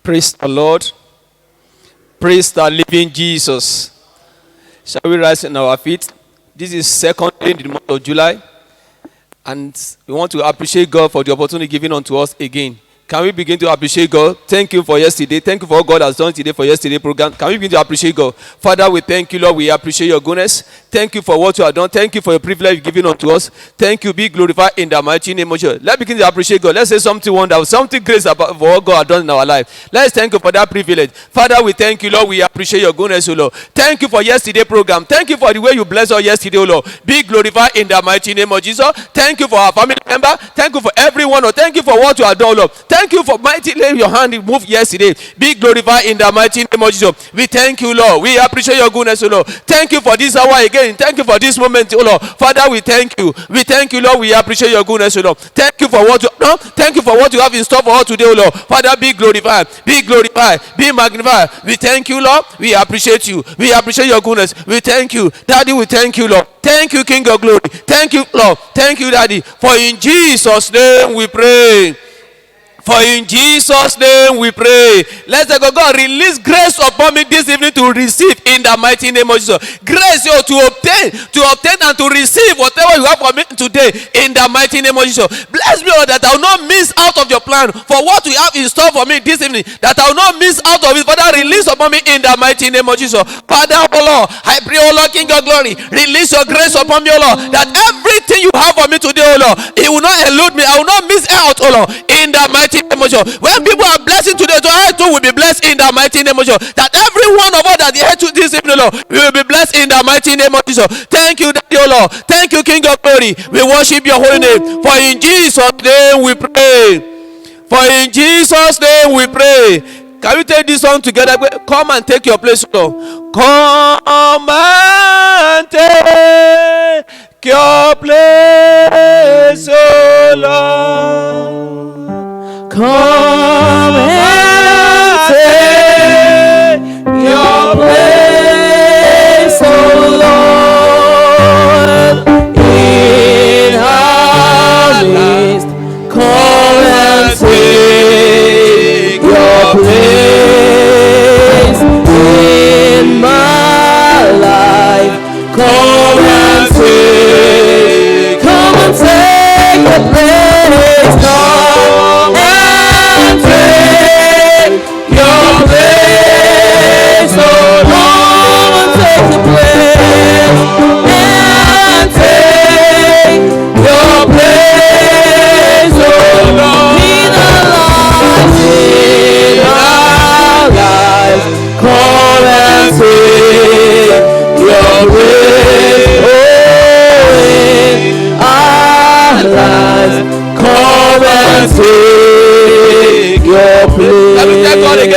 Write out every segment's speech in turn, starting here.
Praise the Lord. Praise the living Jesus. Shall we rise on our feet? This is second day in the month of July. And we want to appreciate God for the opportunity given unto us again. Can we begin to appreciate God? Thank you for yesterday. Thank you for what God has done today for yesterday's program. Can we begin to appreciate God? Father, we thank you, Lord. We appreciate your goodness. Thank you for what you have done. Thank you for your privilege given unto us. Thank you. Be glorified in the mighty name of Jesus. Let's begin to appreciate God. Let's say something wonderful, something great about what God has done in our life. Let's thank you for that privilege. Father, we thank you, Lord. We appreciate your goodness, O Lord. Thank you for yesterday's program. Thank you for the way you blessed us yesterday, O Lord. Be glorified in the mighty name of Jesus. Thank you for our family member. Thank you for everyone. Thank you for what you have done, Lord. Thank you for mighty your hand moved yesterday. Be glorified in the mighty name of Jesus. We thank you, Lord. We appreciate your goodness, O Lord. Thank you for this hour again. Thank you for this moment, O Lord. Father, we thank you. We thank you, Lord. We appreciate your goodness, O Lord. Thank you for what you no? Thank you for what you have in store for us today, O Lord. Father, be glorified. Be glorified. Be magnified. We thank you, Lord. We appreciate you. We appreciate your goodness. We thank you. Daddy, we thank you, Lord. Thank you, King of glory. Thank you, Lord. Thank you, Daddy. For in Jesus' name we pray. For in Jesus' name we pray. Let's go. God, release grace upon me this evening to receive in the mighty name of Jesus. Grace to obtain and to receive whatever you have for me today in the mighty name of Jesus. Bless me, Lord, that I will not miss out of your plan for what you have in store for me this evening. That I will not miss out of it. Father, release upon me in the mighty name of Jesus. Father, oh Lord, I pray, oh Lord, King of glory, release your grace upon me, oh Lord, that everything you have for me today, oh Lord, it will not elude me. I will not miss out, oh Lord, in the mighty name of Jesus. When people are blessing today, so I too will be blessed in the mighty name of Jesus. That every one of us that hear to this evening, Lord, we will be blessed in the mighty name of Jesus. Thank you, Daddy, oh Lord. Thank you, King of glory. We worship your holy name. For in Jesus' name we pray. For in Jesus' name we pray. Can we take this song together? Come and take your place, Lord. Come and take your place, oh Lord. Come and take your place, oh Lord, in our midst. Come and take your place in my life. Come and take your place, Lord.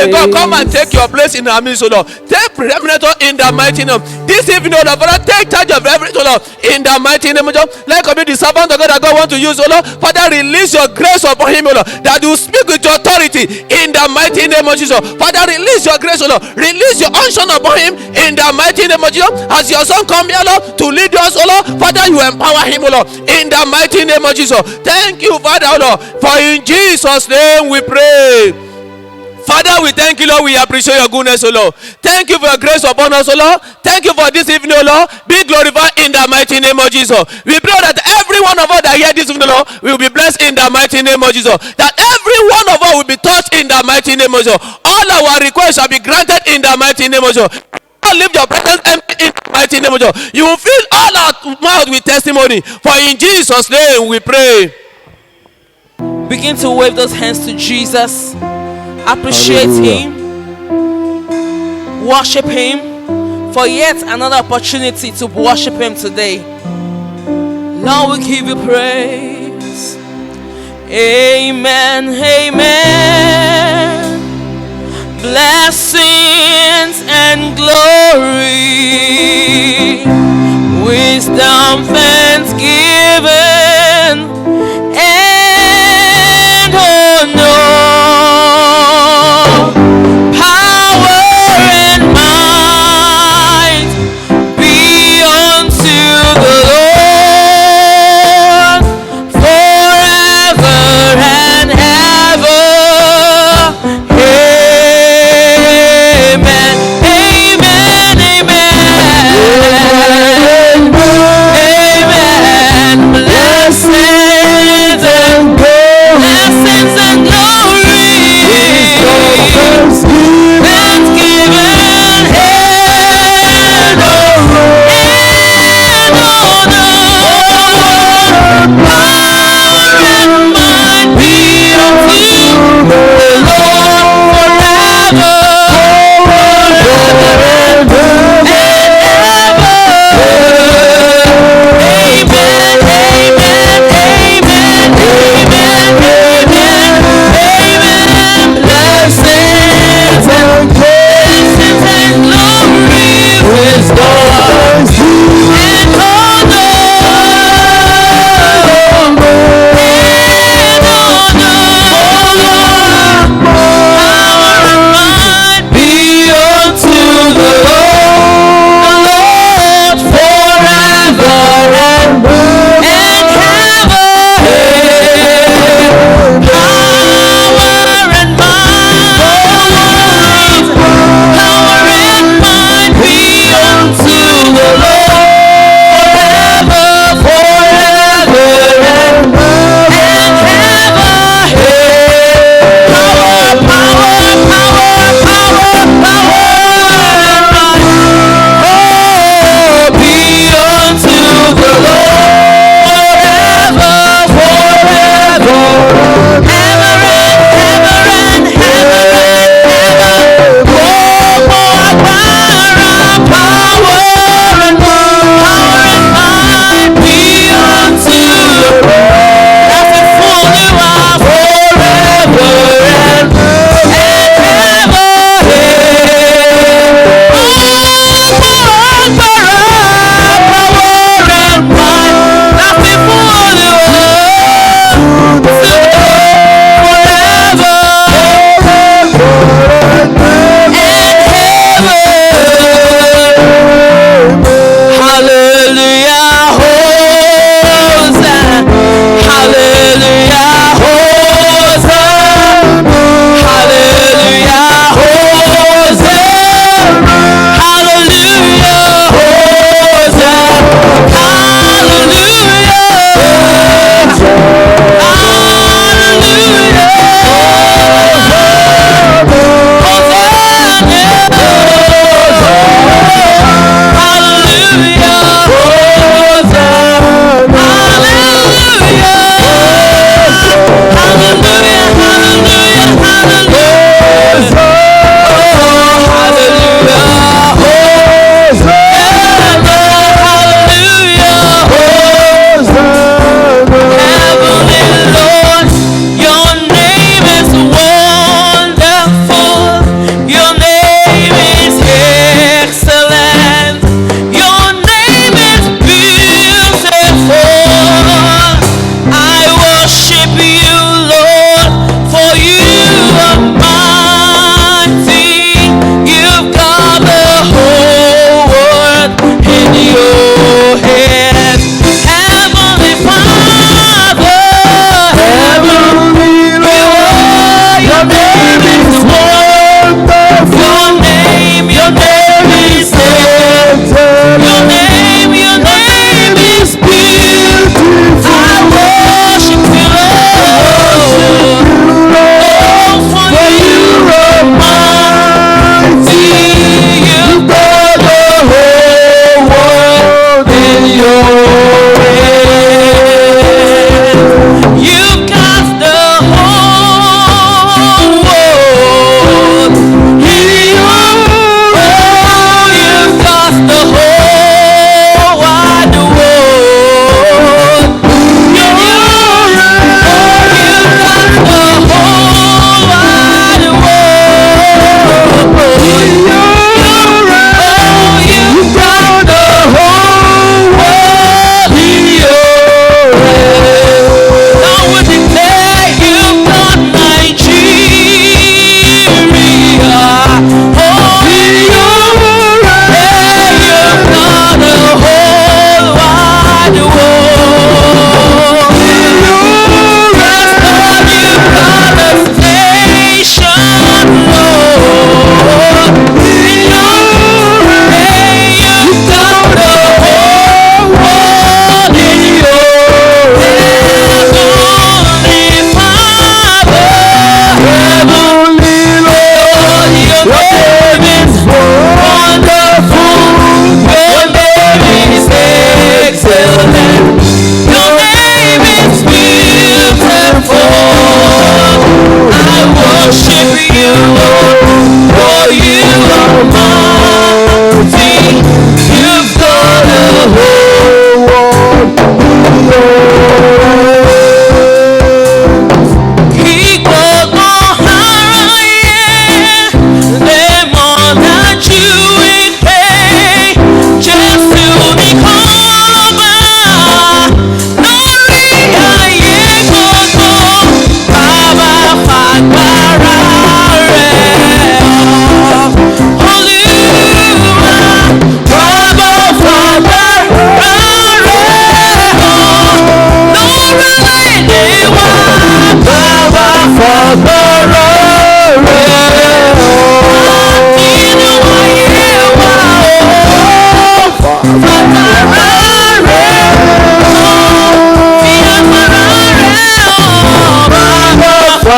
God, come and take your place in our midst, O Lord. Take preeminence in the mighty name. This evening, O Lord, Father, take charge of everything, O Lord, in the mighty name of Jesus. Let me be the servant of God that God wants to use, O Lord. Father, release your grace upon him, O Lord, that you speak with your authority in the mighty name of Jesus. Father, release your grace, O Lord. Release your unction upon him in the mighty name of Jesus. As your son come here, Lord, to lead us, O Lord, Father, you empower him, O Lord, in the mighty name of Jesus. Thank you, Father, O Lord, for in Jesus' name we pray. Father, we thank you, Lord. We appreciate your goodness, O Lord. Thank you for your grace upon us, O Lord. Thank you for this evening, O Lord. Be glorified in the mighty name of Jesus. We pray that every one of us that hear this evening, Lord, will be blessed in the mighty name of Jesus. That every one of us will be touched in the mighty name of Jesus. All our requests shall be granted in the mighty name of Jesus. Leave your presence empty in the mighty name of Jesus. You will fill all our mouth with testimony. For in Jesus' name we pray. Begin to wave those hands to Jesus. Appreciate him, worship him for yet another opportunity to worship him today. Lord, we give you praise. Amen, amen. Blessings and glory, wisdom, thanksgiving, and honor. Forever and ever. Hey.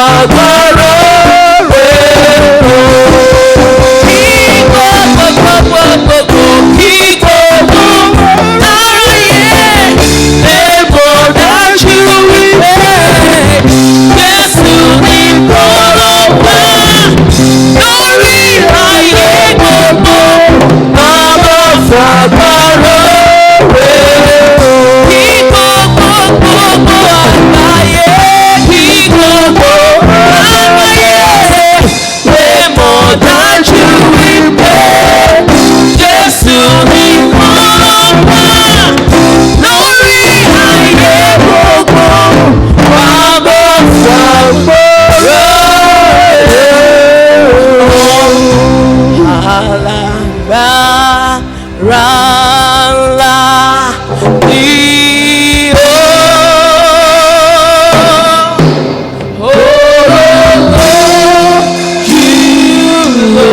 ṣàgbọ́rọ̀ rẹ̀ o. Kí gbogbo kí gbogbo ayé lè mọ̀ dájú wípé Jésù ní kọ́lọ́pàá lórí ayé gbogbo. Bàbá ṣàgbọ́rọ̀ rẹ̀ o. Kí gbogbo àgbáyé, kí gbogbo àgbáyé lè mọ̀ dájú wípé Jésù ní kọ́lọ́pàá lórí ayé gbogbo. Bàbá ṣàgbọ́rọ̀ rẹ̀ o. Alágbára ńlá ni ó. Ológo jùlọ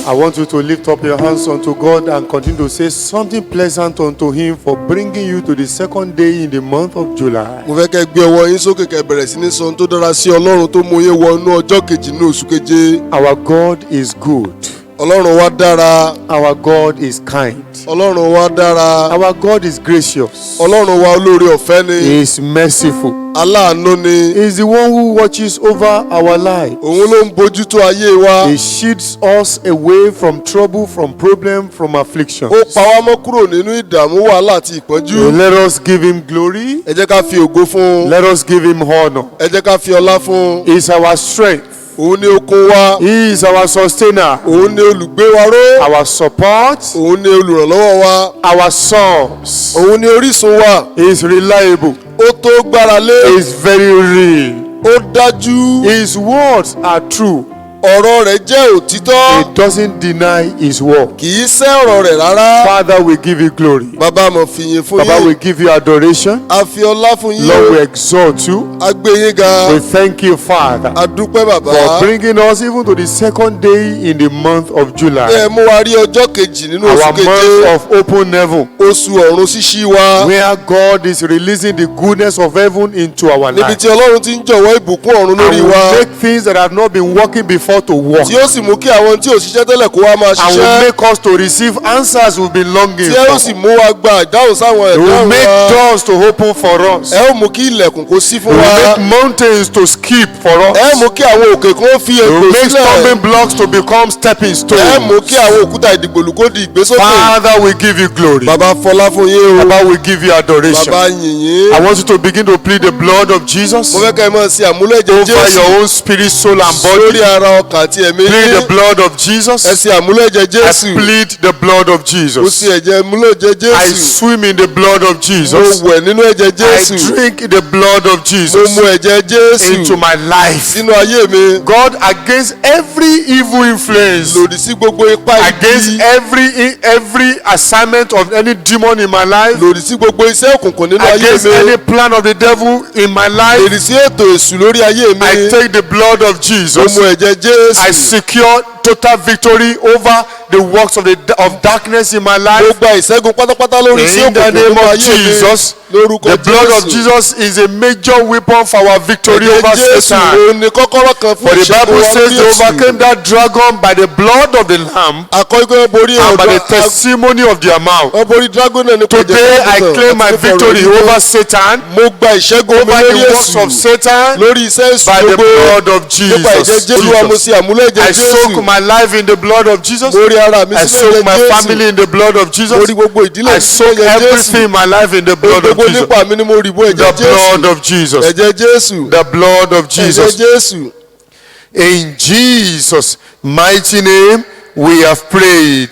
I want you to lift up your hands unto God and continue to say something pleasant unto Him for bringing you to the second day in the month of July. Mo fẹ́ kẹ́ gbé ọwọ́ yín sókè kẹ́ bẹ̀rẹ̀ sí ní sọ ohun tó dára sí Ọlọ́run tó mú yín wọ inú ọjọ́ kejì ní oṣù keje. Our God is good. Ọlọ́run wa dára. Our God is kind. Ọlọ́run wa dára. Our God is gracious. Ọlọ́run wa olóore ọ̀fẹ́ ni. He is merciful. Aláàánú ni. He is the one who watches over our life. Òun ló ń bójútó ayé wa. He shields us away from trouble, from problem, from affliction. Ó pa wá mọ́ kúrò nínú ìdààmú wàhálà àti ìpọ́njú. Let us give Him glory. Ẹ jẹ́ ká fi ògo fún un. Let us give Him honor. Ẹ jẹ́ ká fi ọlá fún un. He is our strength. Òun ni okun wa. He is our sustainer. Òun ni olùgbé wa ró. Our support. Òun ni olùrànlọ́wọ́ wa. Our source. Òun ni orísun wa. He is reliable. Ó tó gbára lé. He is very real. Ó dájú. His words are true. Ọ̀rọ̀ rẹ̀ jẹ́ òtítọ́. He doesn't deny His word. Kì í sẹ́ ọ̀rọ̀ rẹ̀ rárá. Father, we give You glory. Bàbá mo fi yìn fún Baba, we yín. give You adoration. A fi ọlá fún yín. Lord, we exalt You. A gbé yín ga. We thank You, Father, A dúpẹ́ bàbá. for bringing us even to the second day in the month of July. Ẹ mú wa rí ọjọ́ kejì nínú oṣù Our keje. month of open heaven, Oṣù ọ̀run ṣíṣí wa. where God is releasing the goodness of heaven into our Níbi life. tí Ọlọ́run ti ń jọ̀wọ́ ìbùkún ọ̀run And lórí will wa. make things that have not been working before to work. Tí ó sì mú kí àwọn tí ò ṣiṣẹ́ tẹ́lẹ̀ kó wá máa And will ṣiṣẹ́. make us to receive answers we've been longing Tí ẹ ó for. sì mú wa gba ìdáhùn sáwọn It will ẹ̀dáhùn make wa. doors to open for us. Ẹ ó mú kí ilẹ̀kùn kó ṣí It fún will wa. make mountains to skip for Ẹ us. mú kí àwọn òkè kó fi It ègbò will make sílẹ̀. stumbling blocks to become stepping Ẹ mú stones. kí àwọn òkúta ìdìgbòlù kó di ìgbésókè. Father, we give You glory. Bàbá fọlá fún yín o. Baba, we give You adoration. Bàbá yìn yín. I want you to begin to plead the blood of Jesus Mo fẹ́ kẹ́ ẹ máa ṣe àmúlò ẹ̀jẹ̀ over Jésù your own spirit, soul, and lórí body. ara ọkàn àti ẹ̀mí Plead the yín. blood of Ẹ Jesus. ṣe àmúlò ẹ̀jẹ̀ I Jésù. plead the blood of Mo Jesus. ṣe ẹ̀jẹ̀ àmúlò ẹ̀jẹ̀ I Jésù. swim in the blood of Mo Jesus. wẹ̀ nínú ẹ̀jẹ̀ I Jésù. drink the blood of Mo Jesus mu ẹ̀jẹ̀ Jésù into my life. sínú ayé mi. God, against every evil influence, Lòdì sí gbogbo ipá against ibi. every assignment of any demon in my life, Lòdì sí gbogbo iṣẹ́ òkùnkùn nínú ayé against mi. any plan of the devil in my life, Lòdì sí ètò èṣù lórí ayé mi. I take the blood of Mo Jesus. mu ẹ̀jẹ̀ I Jésù. secure total victory over the works of darkness in my mo life. gba ìṣẹ́gun pátápátá lórí sí In the òkùnkùn name nínú of ayé mi Jesus, lórúkọ the blood of Jésù. Jesus is a major weapon for our victory Ẹ̀jẹ̀ over Jésù Satan. òun ni kọ́kọ́rọ́ kan fún For the ìṣẹ́gun Bible wa says lórí they Èṣù. overcame that dragon by the blood of the Lamb Akọ́gbẹ́ borí and by the ọ̀dọ́ testimony of their mouth. wọ́n borí dragon náà nípa Today I claim my victory over Satan, mo gba ìṣẹ́gun mi over lórí the works Èṣù of Satan, lórí iṣẹ́ èṣù by the gbogbo blood of nípa ẹ̀jẹ̀ Jesus. Jésù wa mo ṣe àmúlò ẹ̀jẹ̀ I soak Jésù my life in the blood of Jesus. mo rí ara mi I sínú soak ẹ̀jẹ̀ my Jésù family in the blood of mo Jesus. rí gbogbo ìdílé I mi sínú soak ẹ̀jẹ̀ Jésù everything in my life in the blood of gbogbo Jesus. nípa mi ni mo rí bó ẹ̀jẹ̀ The blood Jésù of Jesus. ẹ̀jẹ̀ Jésù The blood of ẹ̀jẹ̀ Jesus. Jésù. In Jesus' mighty name, we have prayed.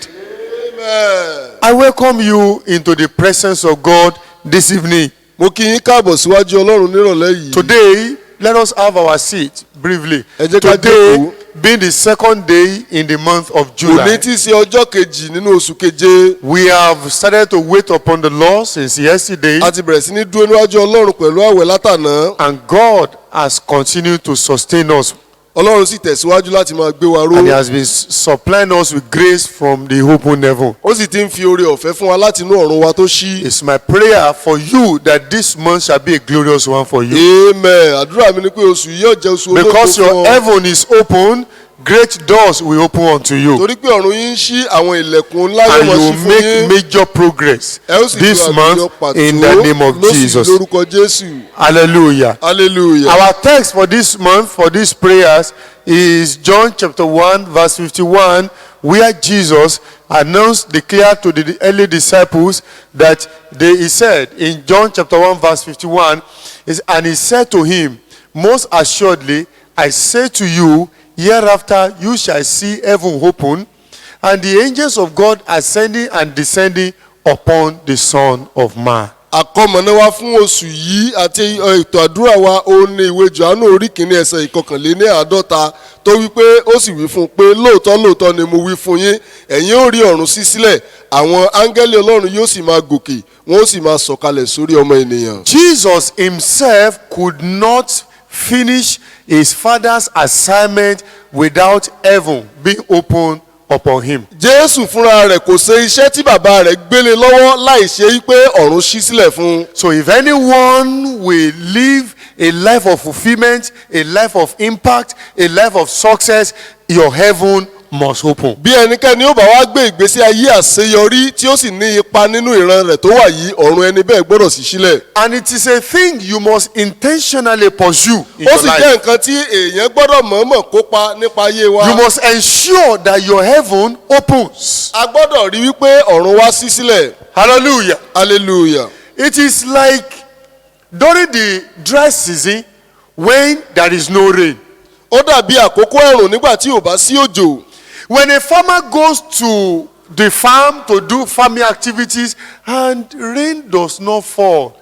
Amen. I welcome you into the presence of God this evening. mo kí yín káàbọ̀ síwájú Ọlọ́run nírọ̀lẹ́ yìí. Today, let us have our seat briefly. Ẹ jẹ́ ká Today, jókòó. being the second day in the month of òní July, tí í ṣe ọjọ́ kejì nínú oṣù keje we have started to wait upon the Lord since yesterday, a ti bẹ̀rẹ̀ sí ní dúró níwájú Ọlọ́run pẹ̀lú àwẹ̀ látàná. and God has continued to sustain us, Ọlọ́run sì tẹ̀síwájú láti máa gbé wa ró. and He has been supplying us with grace from the open heaven. ó sì ti ń fi oore ọ̀fẹ́ fún wa láti inú ọ̀run wa tó ṣí. It's my prayer for you that this month shall be a glorious one for you. amen. àdúrà mi ni pé oṣù yìí yóò jẹ́ oṣù ológo Because your fún ọ. heaven is open, great doors will open unto you, torí pé ọ̀run yín ń ṣí àwọn ilẹ̀kùn ńlá yóò and máa you ṣí will fún make yín. major progress ẹ ó sì this lo àlùyọ month pàtó in the name of lóṣù Jesus. lórúkọ Jésù. Hallelujah. hallelujah. Our text for this month, for these prayers, is John chapter 1, verse 51, where Jesus announced, declared to the early disciples that he said in John chapter 1, verse 51, and he said to him, most assuredly, I say to you, hereafter you shall see heaven open, and the angels of God ascending and descending upon the Son of Man. àkọmọ̀nà wa fún oṣù yìí àti ètò àdúrà wa òun ni ìwé Jòhánù orí kìíní ẹsẹ̀ ìkọkànléní àádọ́ta tó wí pé ó sì wí fún un pé lóòótọ́ ni mo wí fún yín ẹ̀yin ó rí ọ̀run ṣí sílẹ̀ àwọn áńgẹ́lì Ọlọ́run yóò sì máa gòkè wọn ó sì máa sọ̀kalẹ̀ sórí ọmọ ènìyàn. Jesus himself could not finish his father's assignment without heaven being opened upon him. Jésù fúnra rẹ̀ kò ṣe iṣẹ́ tí bàbá rẹ̀ gbélé lọ́wọ́ láì ṣe pé ọ̀run ṣí sílẹ̀ fún un. So if anyone will live a life of fulfillment, a life of impact, a life of success, your heaven must open. bí ẹnikẹ́ni ó bá wá gbé ìgbésí ayé àṣeyọrí tí ó sì ní ipa nínú ìran rẹ̀ tó wà yìí ọ̀run ẹni bẹ́ẹ̀ gbọ́dọ̀ ṣí sílẹ̀. And it is a thing you must intentionally pursue in ó your sì life. jẹ́ nǹkan tí èèyàn gbọ́dọ̀ mọ̀ọ́mọ̀ kópa nípa ayé wa. You must ensure that your heaven opens. a gbọ́dọ̀ rí wípé ọ̀run wá ṣí sílẹ̀. Hallelujah. hallelujah. It is like during the dry season when there is no rain. ó dàbí àkókò ẹ̀rùn nígbà tí ò bá sí òjò. When a farmer goes to the farm to do farming activities and rain does not fall,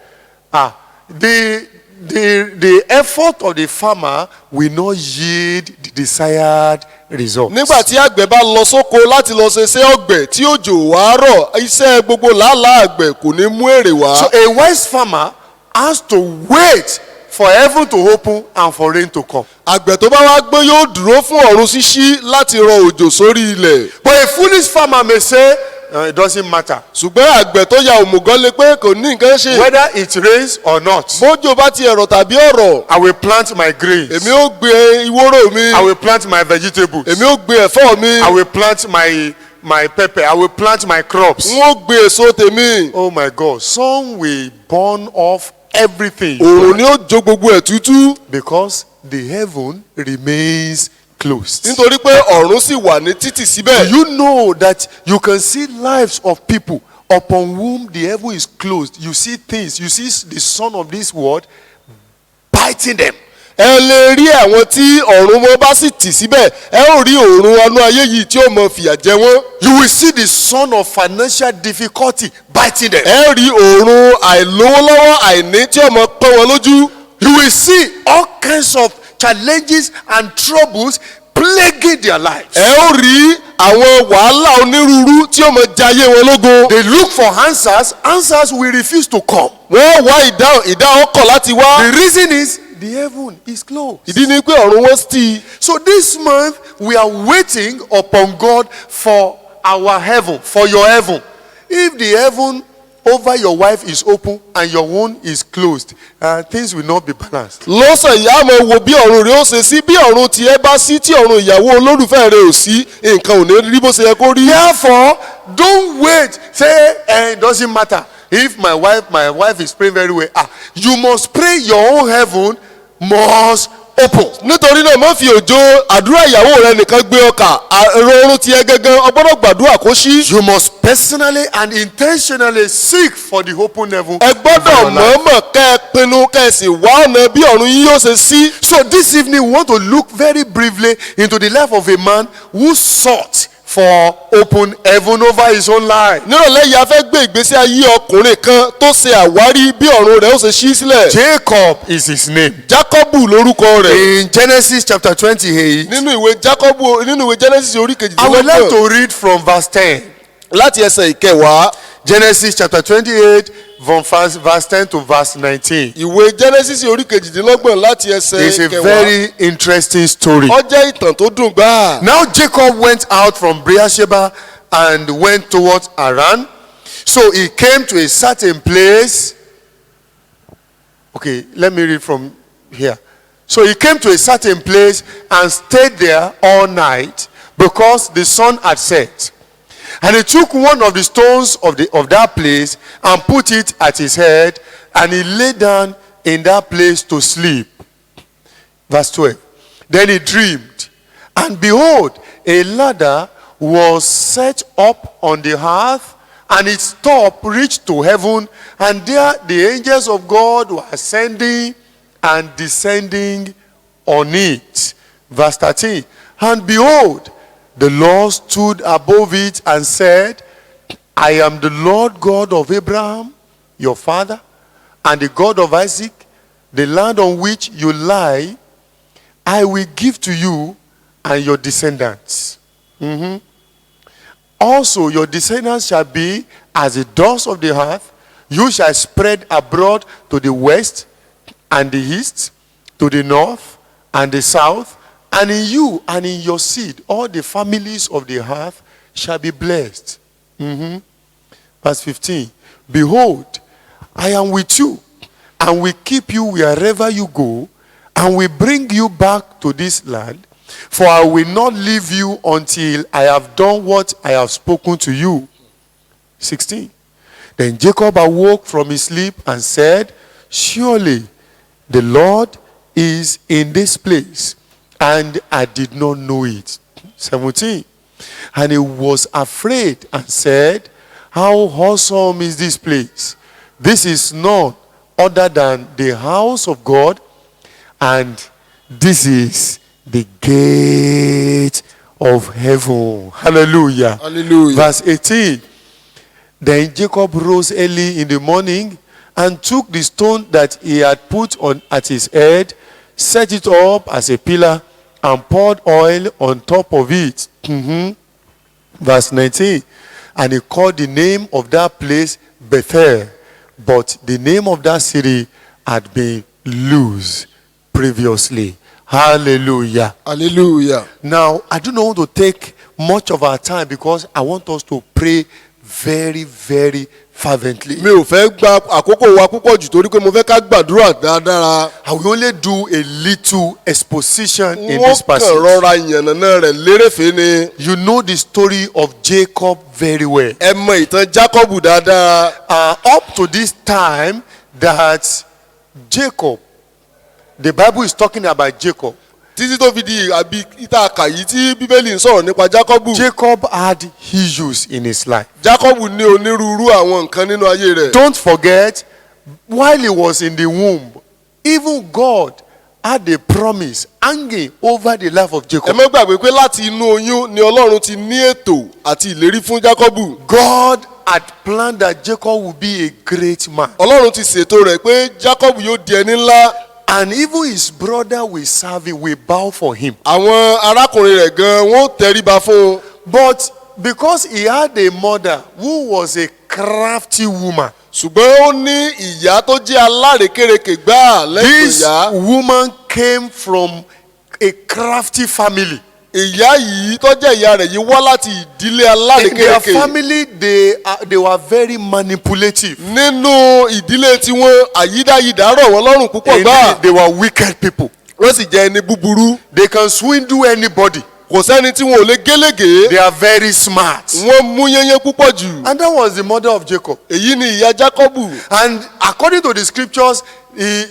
the effort of the farmer will not yield the desired result. nígbà tí àgbẹ̀ bá lọ sóko láti lọ ṣe iṣẹ́ ọ̀gbẹ̀ tí òjò wá rọ̀ iṣẹ́ gbogbo làálàá àgbẹ̀ kò ní mú èrè wá. So a wise farmer has to wait for heaven to open and for rain to come. àgbẹ̀ tó bá wá gbé yóò dúró fún ọ̀run ṣíṣí láti rọ òjò sórí ilẹ̀. But a foolish farmer may say, it doesn't matter ṣùgbọ́n àgbẹ̀ tó ya òmùgọ̀ lé pé kò ní nǹkan ṣe. whether it rains or not. bójò bá ti ẹ̀rọ̀ tàbí ọ̀rọ̀. I will plant my grains. èmi ó gbé ìwóró mi. I will plant my vegetables. èmi ó gbé ẹ̀fọ́ mi. I will plant my pepper. I will plant my crops. n ó gbé èso tèmi. Oh my God. Some will burn off everything òòrùn ni ó jó gbogbo ẹ̀ tútú. because the heaven remains closed. nítorí pé ọ̀run sì wà ní títì síbẹ̀. Do you know that you can see lives of people upon whom the heaven is closed? You see things, you see the son of this world biting them. ẹ lè rí àwọn tí ọ̀run wọn bá sì tì síbẹ̀ ẹ ó rí òòrùn ọnú ayé yìí tí ó mọ fìyà jẹ wọ́n. You will see the son of financial difficulty biting them. ẹ rí òòrùn àìlówólọ́wọ́ àìní tí ó mọ pọ́n wọn lójú. You will see all kinds of challenges and troubles plaguing their lives. ẹ ó rí àwọn wàhálà onírúurú tí ó mọ jayé wọn lógun. They look for answers. Answers will refuse to come. wọ́n wá ìdáhùn kọ̀ láti wá. The reason is the heaven is closed. ìdí ni pé ọ̀run wọn tì. So this month we are waiting upon God for our heaven, for your heaven. If the heaven over your wife is open and your own is closed, things will not be balanced. lọ́sàn yìí a máa wo bí ọ̀run rẹ̀ ó ṣe sí bí ọ̀run tiẹ̀ bá sí tí ọ̀run ìyàwó olólùfẹ́ rẹ̀ ò sí nǹkan ò ní rí bó ṣe yẹ kó rí. Therefore, don't wait. Say, it doesn't matter. If my wife is praying very well. You must pray your own heaven must open. nítorí náà má fi òjò àdúrà ìyàwó rẹ nìkan gbé ọkà ọ̀run tiẹ̀ gangan o gbọ́dọ̀ gbàdúrà kó ṣí. You must personally and intentionally seek for the open heaven. ẹ gbọ́dọ̀ mọ̀ọ́mọ̀ kẹ́ ẹ pinnu kẹ́ ẹ sì wá ọ̀nà bí ọ̀run yín yóò ṣe sí. So this evening we want to look very briefly into the life of a man who sought for open heaven over his own life. nírọ̀lẹ́ yìí a fẹ́ gbé ìgbésí ayé ọkùnrin kan tó ṣe àwárí bí ọ̀run rẹ̀ ó ṣe ṣí sílẹ̀. Jacob is his name. Jákọ́bù lórúkọ rẹ̀. In Genesis chapter 28, nínú ìwé Genesis orí I would like kejìdínlọ́gbọ̀n to read from verse 10. láti ẹsẹ̀ ìkẹwàá. Genesis chapter 28 from verse 10 to verse 19. ìwé Genesis orí kejìdínlọ́gbọ̀n láti ẹsẹ̀ It's a ìkẹwàá. very interesting story. ó jẹ́ ìtàn tó dùn gbáà. Now Jacob went out from Beersheba and went towards Haran. So he came to a certain place. Okay, let me read from here. So he came to a certain place and stayed there all night because the sun had set. And he took one of the stones of that place and put it at his head, and he lay down in that place to sleep. Verse 12. Then he dreamed, and behold, a ladder was set up on the hearth, and its top reached to heaven, and there the angels of God were ascending and descending on it. Verse 13. And behold, the Lord stood above it and said, I am the Lord God of Abraham, your father, and the God of Isaac. The land on which you lie, I will give to you and your descendants. Also your descendants shall be as the dust of the earth. You shall spread abroad to the west and the east, to the north and the south. And in you and in your seed, all the families of the earth shall be blessed. Verse 15. Behold, I am with you, and will keep you wherever you go, and will bring you back to this land. For I will not leave you until I have done what I have spoken to you. 16. Then Jacob awoke from his sleep and said, surely the Lord is in this place, and I did not know it. 17. And he was afraid and said, how awesome is this place? This is none other than the house of God, and this is the gate of heaven. Hallelujah. Hallelujah. Verse 18. Then Jacob rose early in the morning and took the stone that he had put on at his head, set it up as a pillar, and poured oil on top of it. Verse 19. And he called the name of that place Bethel, but the name of that city had been Luz previously. Hallelujah. Hallelujah. Now, I do not want to take much of our time because I want us to pray very, very fervently. mi ò fẹ́ gba àkókò wa púpọ̀ jù torí pé mo fẹ́ ká gbàdúrà dáadáa. I will only do a little exposition in this wọ́n kàn passage. rọra ìyànnàná rẹ̀ lérèfé ni. You know the story of Jacob very well. ẹ mọ ìtàn Jákọ́bù dáadáa. Up to this time that Jacob, the Bible is talking about Jacob. títí tó fi di àbí ìta àkàyí tí bíbélì ń sọ̀rọ̀ nípa Jákọ́bù. Jacob had issues in his life. Jákọ́bù ní onírúurú àwọn nǹkan nínú ayé rẹ̀. Don't forget, while he was in the womb, even God had a promise hanging over the life of ẹ Jacob. má gbàgbé pé láti inú oyún ni Ọlọ́run ti ní ètò àti ìlérí fún Jákọ́bù. God had planned that Jacob would be a great man. Ọlọ́run ti ṣètò rẹ̀ pé Jákọ́bù yóò di ẹni ńlá. And even his brother will serve him, will bow for him. àwọn arákùnrin rẹ̀ gan wọ́n tẹríba fún un. But because he had a mother who was a crafty woman, ṣùgbọ́n ó ní ìyá tó jẹ́ alárekérekè gbáà lẹ́yìn this ìyá. woman came from a crafty family. ìyá yìí tó jẹ́ ìyá rẹ̀ yìí wá láti ìdílé In their alárékérekè. family, they were very manipulative. nínú ìdílé tiwọn àyídáyidá rọ̀ wọ́n lọ́rùn púpọ̀ Indeed, gbáà. they were wicked people. wọ́n sì jẹ́ ẹni búburú. They can swindle anybody. kò sẹ́ni tí wọn ò lè gélégé. They are very smart. wọ́n mú yẹnyẹn púpọ̀ jù. And that was the mother of Jacob. èyí ni ìyá Jákọ́bù. And according to the scriptures,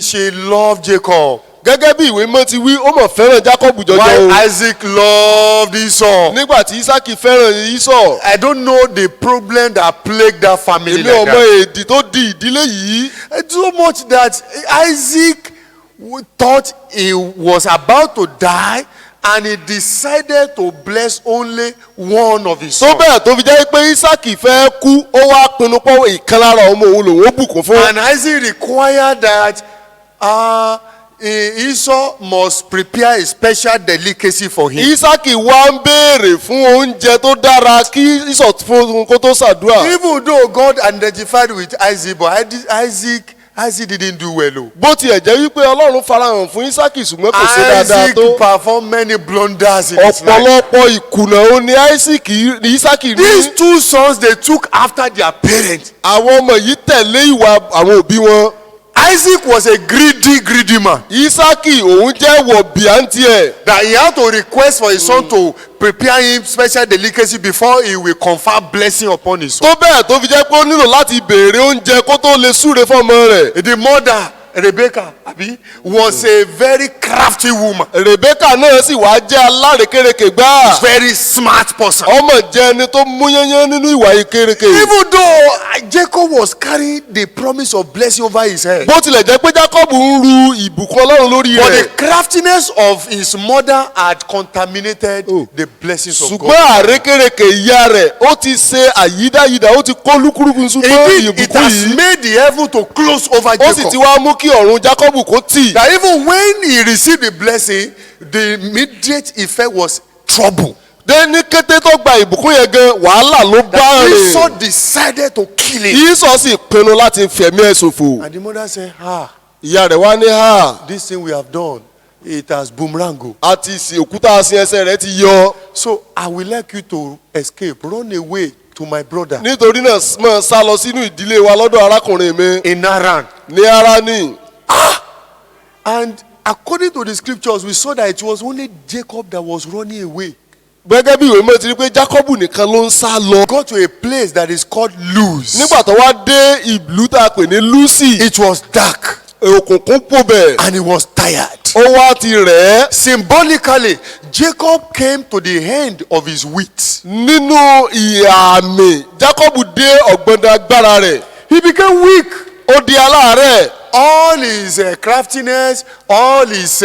she loved Jacob. gẹ́gẹ́ bí ìwé mọ́ ti wí ó mọ̀ fẹ́ràn Jákọ́bù jọjọ While o. Isaac loved Esau. nígbà tí Ísákì fẹ́ràn Ísọ̀. I don't know the problem that plagued that family èmi like ọmọ that. èdì tó di ìdílé yìí. So much that Isaac thought he was about to die, and he decided to bless only one of his tó sons. bẹ́ẹ̀ tó fi jẹ́ pé Ísákì fẹ́ kú ó wá pinnu pọ́ ìkan lára ọmọ òun lòun ó bùkún fún. And Isaac required that Esau must prepare a special delicacy for him. Ísákì wá ń béèrè fún oúnjẹ tó dára kí Ísọ̀ fún kó tó ṣàdúrà. Even though God identified with Isaac, but Isaac didn't do well. Oh. bó tiẹ̀ jẹ́ wípé Ọlọ́run farahàn fún Ísákì ṣùgbọ́n kò ṣe dáadáa Isaac tó. performed many blunders in his life. ọ̀pọ̀lọpọ̀ ìkùnà ó ní Ísákì These ní. two sons, they took after their parents. àwọn ọmọ yìí tẹ̀lé ìwà àwọn òbí wọn. Isaac was a greedy man. Ísákì òun jẹ́ wọ̀bìà ẹ̀. That he had to request for his son to prepare him special delicacy before he will confer blessing upon his son. tó bẹ́ẹ̀ tó fi jẹ́ pé ó nílò láti béèrè oúnjẹ kó tó lè súre fọ́mọ rẹ̀. The mother, Rebecca, was a very crafty woman. Rèbékà náà sì wá jẹ́ alárékérekè gbáà. Very smart person. ọmọ jẹ́ ẹni tó mú yányán nínú ìwà ìkérekè. Even though Jacob was carrying the promise of blessing over his head, bó tilẹ̀ jẹ́ pé Jákọ́bù ń ru ìbùkún Ọlọ́run lórí but the rẹ̀. craftiness of his mother had contaminated the blessings of ṣùgbọ́n God. àrékérekè ìyá rẹ̀ ó ti ṣe àyídáyidá ó ti kó lúkúlùkù ṣùgbọ́n Indeed, it ìbùkún has yìí. made the heaven to close over ó sì ti Jacob. wá mú kí ọ̀run Jákọ́bù kó tì. That even when he received the blessing, the immediate effect was trouble. dé ní kété tó gba ìbùkún yẹn gan wàhálà ló bá That rìn. Esau decided to kill him. Ísọ̀ sì pinnu láti fẹ̀mí ẹ̀ ṣòfò. And the mother said, ìyá rẹ̀ wá ní ha. this thing we have done, it has boomerang. àti òkúta asin ẹsẹ̀ rẹ̀ ti yọ. So I will like you to escape, run away to my brother nítorí náà máa sá lọ sínú ìdílé wa lọ́dọ̀ arákùnrin mi in Haran. ní Háránì. And according to the scriptures, we saw that it was only Jacob that was running away. gẹ́gẹ́ bí ìwé mọ́ ti rí pé Jákọ́bù nìkan ló ń sá lọ. Got to a place that is called Luz. nígbà tó wá dé ìlú tá a pè ní Lúsì. It was dark òkùnkùn pò bẹ̀. and he was tired. ó wá ti rẹ̀ ẹ́. Symbolically, Jacob came to the end of his wit. nínú ìhà àmì Jákọ́bù dé ọ̀gbọ̀ndà agbára rẹ̀. He became weak. ó di aláàárẹ̀. All his craftiness, all his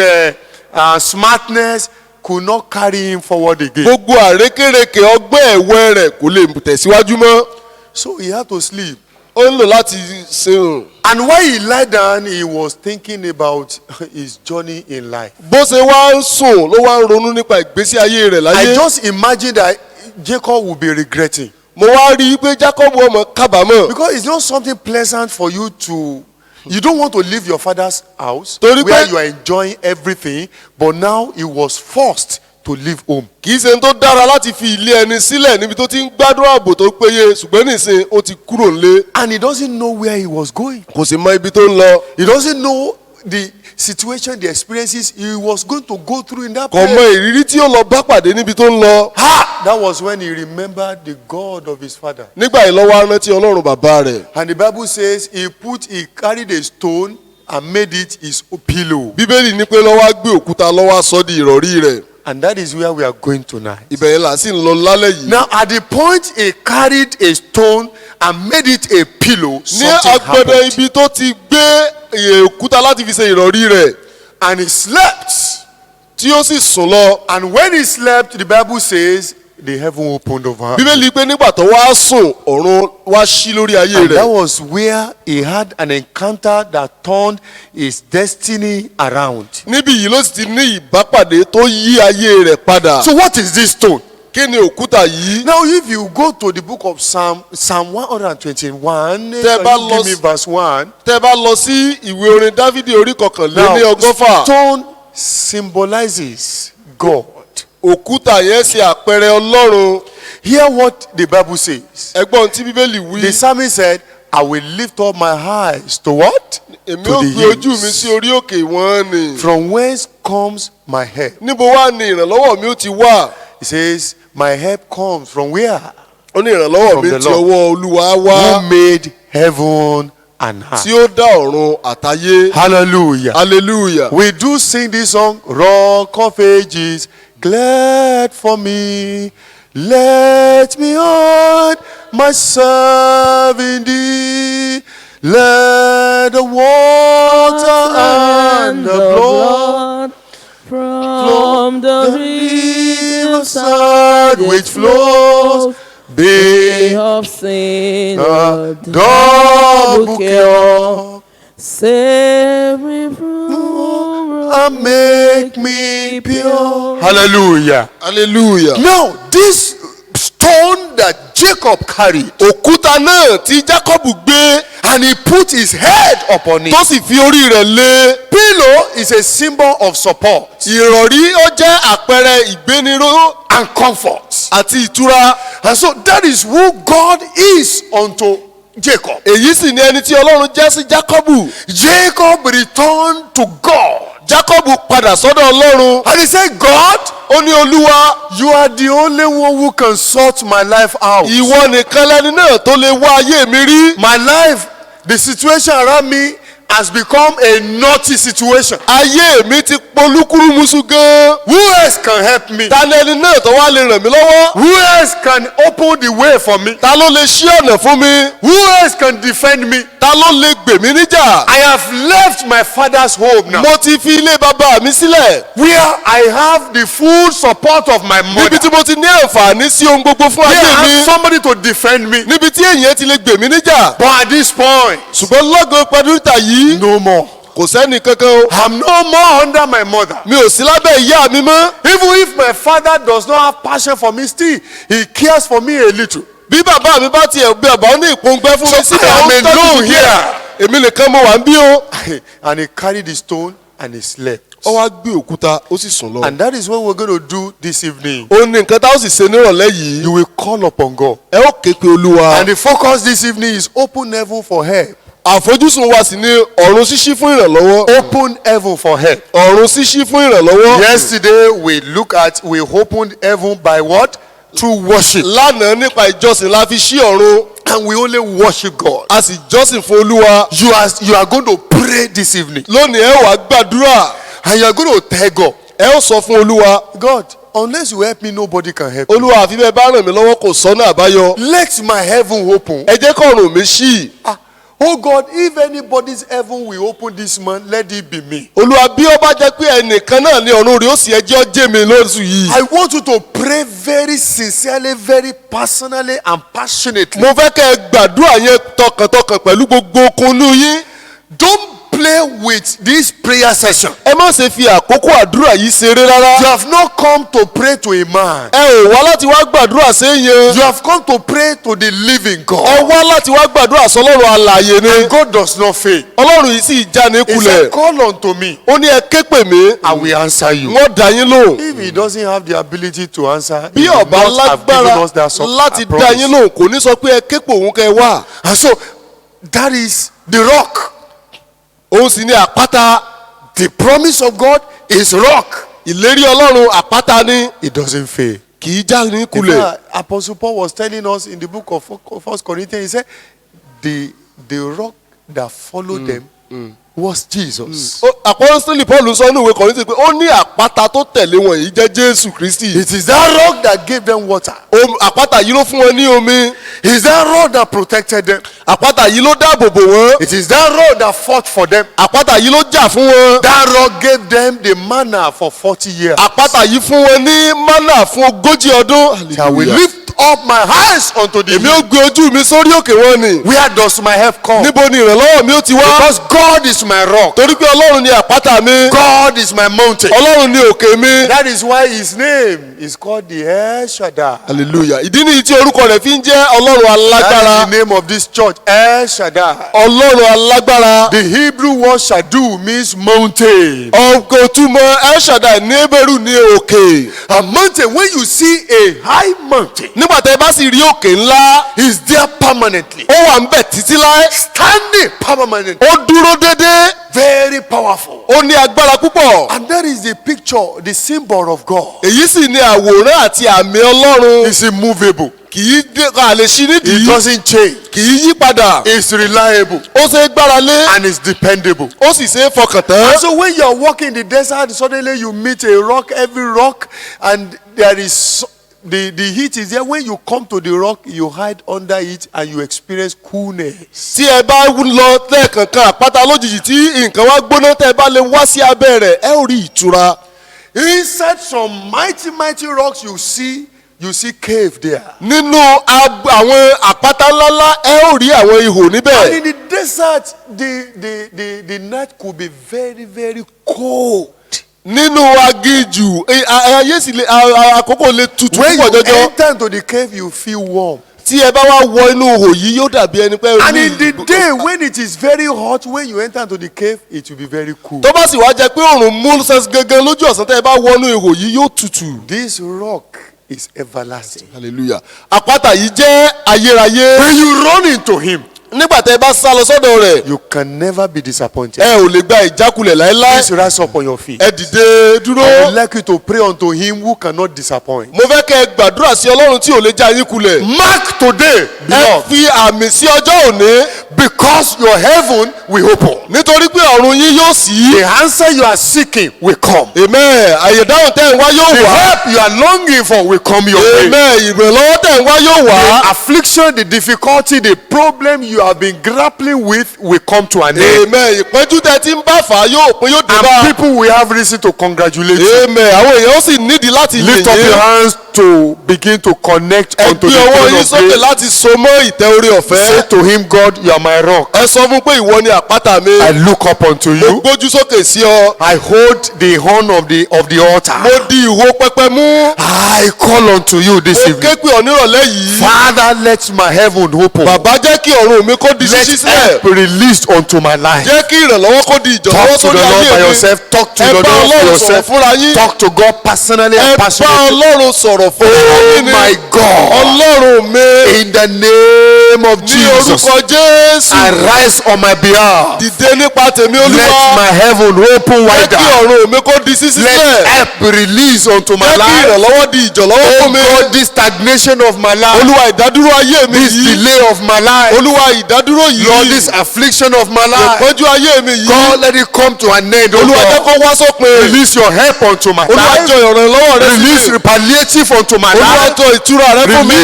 smartness could not carry him forward again. gbogbo àrékérekè ọgbọ́n ẹ̀wẹ́ rẹ̀ kò lè tẹ̀síwájú mọ́. So he had to sleep. ó ń lò láti sùn. And when he lied down, he was thinking about his journey in life. bó ṣe wá ń sùn ló wá ń ronú nípa ìgbésí ayé rẹ̀ láyé. I just imagine that Jacob would be regretting. mo wá rí i pé Jákọ́bù ọmọ kábàámọ̀. Because it's not something pleasant for you to. You don't want to leave your father's house Torí pé- where you are enjoying everything, but now he was forced to leave home. kì í ṣe tó dára láti fi ilé ẹni sílẹ̀ níbi tó ti ń gbádùn ààbò tó péye ṣùgbọ́n nísìn ó ti kúrò nílé. And he doesn't know where he was going. kò sì mọ ibi tó ń lọ. He doesn't know the situation, the experiences he was going to go through in that kò mọ place. ìrírí tí ó lọ bá pàdé níbi tó ń lọ. That was when he remembered the God of his father. nígbà yìí ló wá rántí Ọlọ́run bàbá rẹ̀. And the Bible says he carried a stone and made it his pillow. bíbélì ní pé ló wá gbé òkúta ló wá sọ di ìrọ̀rí rẹ̀. And that is where we are going tonight. ibẹ̀ yẹn là sì ń lọ lálẹ́ yìí. Now, at the point he carried a stone and made it a pillow, ní something agbede happened. ibi tó ti gbé òkúta láti fi ṣe ìrọ̀rí rẹ̀ And he slept. tí ó sì sùn lọ. And when he slept, the Bible says the heaven opened over him. bíbélì pé nígbà tó wá sùn ọ̀run wá ṣí lórí ayé And that rẹ̀. was where he had an encounter that turned his destiny around. níbí yìí ló sì ti ní ìbápàdé tó yí ayé rẹ̀ padà. So what is this stone? kí ni òkúta yìí. Now, if you go to the book of Psalm 121, Tẹ́ bá can you lọ give me verse 1? tẹ́ bá lọ sí ìwé orin Dáfídì orí kọkànléní Now, ọgọ́fà. stone symbolizes God. òkúta yẹn ṣe àpẹẹrẹ Ọlọ́run. Hear what the Bible says. Ẹgbọ́n tí Bíbélì wí. The psalmist said, I will lift up my eyes to what? Èmi To ó the gbé ojú mi hills. sí orí òkè wọn ni. From whence comes my help? Níbo wá ni ìrànlọ́wọ́ mi ó ti wá? He says, my help comes from where? Ó ní ìrànlọ́wọ́ From mi the ti Lord. ọwọ́ Olúwa wá. Who made heaven and Tí earth? ó dá ọ̀run àtayé. Hallelujah. Hallelujah. We do sing this song, Rock of Ages, glad for me. Let me hide myself in thee. Let the water and the blood from the riverside which flows be of sin, a double cure save me from and make me pure. Hallelujah. Hallelujah. Now, this stone that Jacob carried, Òkúta náà tí Jákọ́bù gbé and he put his head upon it. tó sì fi orí rẹ̀ lé. Pillow is a symbol of support Ìrọ̀rí ó jẹ́ àpẹẹrẹ ìgbéniró and comfort. àti ìtura. And so that is who God is unto Jacob. Èyí sì ni ẹni tí Ọlọ́run jẹ́ sí Jákọ́bù. Jacob returned to God. Jákọ́bù padà sọ́dọ̀ Ọlọ́run. And he said, God, Ó ní Olúwa, you are the only one who can sort my life out. ìwọ nìkan lẹni náà tó lè wá ayé mi rí. My life, the situation around me has become a naughty situation. Ayé mi ti polúkúrúmuṣu gan. Who else can help me? Ta ni ẹni náà tó wá lè ràn mí lọ́wọ́? Who else can open the way for me? Ta ló lè ṣí ọ̀nà fún mi? Who else can defend me? Ta ló lè gbè mí níjà? I have left my father's home now, Mo ti fi ilé bàbá mi sílẹ̀. where I have the full support of my mother. Níbi tí mo ti ní àǹfààní sí ohun gbogbo fún Where I ayé have mi. somebody to defend me. Níbi tí èèyàn ti lè gbè mí níjà. But at this point, Ṣùgbọ́n lọ́gán pẹ̀lúta yìí no more. kò sẹ́ni kankan o. I'm no more under my mother. Mi ò sí lábẹ́ ìyá mi mọ́. Even if my father does not have passion for me, still he cares for me a little. Bí bàbá mi bá tiẹ̀ bí bàbá ó ní ìpòǹgbẹ fún mi So síbẹ̀ I ó am ń tọ́jú alone mi here. díẹ̀. Èmi nìkan mo wà ń bí o. And he carried the stone and he slept. Ó wá gbé òkúta ó sì sùn lọ. And that is what we're going to do this evening. Ó ní nǹkan tá ó sì ṣe nírọ̀lẹ́ yìí. You will call upon God. Ẹ ó ké pe Olúwa. And the focus this evening is open heaven for help. Àfojúsùn wa sì ni ọ̀run ṣíṣí fún ìrànlọ́wọ́. Open heaven for help. Ọ̀run ṣíṣí fún ìrànlọ́wọ́. Yesterday we opened heaven by what? Through worship. Lánàá nípa ìjọsìn la fi ṣí ọ̀run. And we only worship God. A sì jọ́sìn fún Olúwa. You are going to pray this evening. Lónìí ẹ wá gbàdúrà. And you are going to tell God, Ẹ ó sọ fún Olúwa. God, unless you help me, nobody can help me. Olúwa àfi bẹ́ẹ̀ bá ràn mí lọ́wọ́ kò sọ́nà àbáyọ. Let my heaven open. Ẹ jẹ́ kọ́run mi ṣí. Oh God, if anybody's heaven will open this month, let it be me. Olúwa bí ó bá jẹ́ pé ẹnìkan náà ní ọ̀run rí ó sì ẹjẹ́ jẹ́ mi lóṣù yìí. I want you to pray very sincerely, very personally and passionately. Mo fẹ́ kẹ́ ẹ gbàdúrà yẹn tọkàntọkàn pẹ̀lú gbogbo okùnú yín. Don't play with this prayer session. Ẹ má ṣe fi àkókò àdúrà yìí ṣeré rárá. You have not come to pray to a man. Ẹ ò wá láti wá gbàdúrà séyẹn. You have come to pray to the living Ẹ God. wá láti wá gbàdúrà sọ́lọ́run alààyè ni. And God does not fail. Ọlọ́run yìí sì já ní He kulẹ̀. said, call unto me, Ó ní ẹ ké pè mí. I will answer you. Wọ́n dá yín lóhùn. If he doesn't have the ability to answer, Bí he will ọba not have given lágbára us that láti dá promise. yín lóhùn kò ní sọ pé ẹ ké pè òun kẹ́ ẹ wá. And so that is the rock. Òun sì ni àpáta. The promise of God is rock. Ìlérí Ọlọ́run àpáta ni. It doesn't fail. Kì í já ní In kulẹ̀. fact, Apostle Paul was telling us in the book of 1 Corinthians, he said, the rock that followed them was Jesus. Apọ́sítélì Paul sọ ní ìwé Kọ́ríńtì pé ó ní àpáta tó tẹ̀lé wọn yìí jẹ́ Jésù Kristi. It is that rock that gave them water. Àpáta yìí ló fún wọn ní omi. It is that rock that protected them. Àpáta yìí ló dáàbò bò wọ́n. It is that rock that fought for them. Àpáta yìí ló jà fún wọn. That rock gave them the manna for 40 years. Àpáta yìí fún wọn ní mánà fún 40 ọdún. Shall we lift up my eyes unto the èmi ó hill. gbé ojú mi sórí òkè wọn ni. Where does my help come? níbo ni ìrànlọ́wọ́ mi ó ti wá. Because God is my rock. torí pé ọlọ́run ni àpáta mi. God is my mountain. ọlọ́run ni òkè mi. That is why his name is called the El Shaddai. hallelujah. ìdí nìyí tí orúkọ rẹ̀ fi ń jẹ́ ọlọ́run alágbára. That is the name of this church, El Shaddai. ọlọ́run alágbára. The Hebrew word Shadu means mountain. ọkọ̀ túmọ̀ El Shaddai ní Hébérù ní òkè. A mountain, when you see a high mountain, nígbà tẹ́ ẹ bá sì rí òkè ńlá. is there permanently. ó wà ń bẹ̀ títí láé. Standing permanently. ó dúró déédéé. Very powerful. ó ní agbára púpọ̀. And that is the picture, the symbol of God. èyí sì ni àwòrán àti àmì ọlọ́run. It's immovable. kì í dé ká lè ṣí It nídìí. doesn't change. kì í yí padà. It's reliable ó ṣe é gbára lé. and it's dependable. ó sì ṣe é fọkàn tán. And so when you are walking in the desert, suddenly you meet a rock, heavy rock, and there is the heat is there. When you come to the rock, you hide under it and you experience coolness. tí ẹ bá lọ lẹ́ẹ̀kankan àpáta lójijì tí nǹkan wá gbóná tẹ́ ẹ bá lè wá sí abẹ́ rẹ̀ ẹ ó rí ìtura. Inside some mighty rocks, you see cave there. nínú àwọn àpáta ńláńlá ẹ ó rí àwọn ihò And níbẹ̀. in the desert, the night could be very cold. nínú aginjù ayé sì lè àkókò lè tutù When púpọ̀ you jọjọ. enter into the cave, you feel warm. tí ẹ bá wá wọ inú ihò yìí yóò dàbí ẹni pé. And in the day when it is very hot, when you enter into the cave, it will be very cool. tó bá sì wá jẹ pé òòrùn mú sẹ́sì gangan lójú ọ̀sán tẹ́ ẹ bá wọnú ihò yìí yóò tutù. This rock is everlasting. hallelujah. àpáta yìí jẹ́ ayérayé. When you run into him, nígbà tẹ́ ẹ bá sá lọ sọ́dọ̀ rẹ̀ you can never be disappointed. ẹ ò lè gba ìjákulẹ̀ láéláé. Please rise up on your feet. ẹ dìde dúró. I would like you to pray unto him who cannot disappoint. mo fẹ́ kẹ́ ẹ gbàdúrà sí ọlọ́run tí ò lè já yín kulẹ̀. Mark today, ẹ beloved, fi àmì sí ọjọ́ òní. because your heaven will open. nítorí pé ọ̀run yín yóò ṣí. The answer you are seeking will come. amen. àyèdáhùn tẹ́ ń wá yóò The wá. help you are longing for will come your way. amen. ìrànlọ́wọ́ tẹ́ ń wá yóò wá. The affliction, the difficulty, the problem you have been grappling with will come to an end. amen. ìpọ́njú tẹ́ ti ń bá fà á yóò pín yóò dé bá. And people will have reason to congratulate you. amen. àwọn èèyàn ó sì nídìí láti Lift up your yìn yín. hands to begin to connect ẹ unto gbé the ọwọ́ throne yín of sókè grace. láti so mọ́ ìtẹ́ orí ọ̀fẹ́. Say to him, God, you are my rock. ẹ sọ fún pé ìwọ ni àpáta mi. I look up unto mo you. gbójú sókè sí ọ. I hold the horn of the altar. mo di ìwo pẹpẹ mú. I call unto you this mo evening. ké pè ọ́ nírọ̀lẹ́ yìí. Father, let my heaven open. bàbá jẹ́ kí ọ̀run mi kó di Let ṣíṣí sílẹ̀. help be released unto my life. jẹ́ kí ìrànlọ́wọ́ kó di ìjọ̀lọ́wọ́ Talk to the sórí Lord by ayé mi. yourself. Talk to ẹ the bá Lord for ọlọ́run sọ̀rọ̀ yourself. fúnra yín. Talk to God personally ẹ and bá passionately. ọlọ́run sọ̀rọ̀ fúnra Oh yín ni. my God. ọlọ́run mi. In the name of ní Jesus, orúkọ jésù. I rise on my behalf. dìde nípa tèmi Let olúwa. my heaven open jẹ́ wider. kí ọ̀run mi kó di ṣíṣí Let sílẹ̀. help be released unto my jẹ́ kí life. ìrànlọ́wọ́ di ìjọ̀lọ́wọ́ Oh fún mi. God, this stagnation of my life, olúwa ìdádúró ayé mi this yìí. delay of my life, olúwa ìdádúró yìí. Lord, this affliction of my life, ìpọ́njú ayé mi yìí. God, let it come to an end. Oh olúwa jẹ́ God, kó wá sópin. release your help unto my olúwa life. jọ ìrànlọ́wọ́ rẹ Release sílẹ̀. palliative unto my olúwa life. jọ ìtura rẹ fún mi.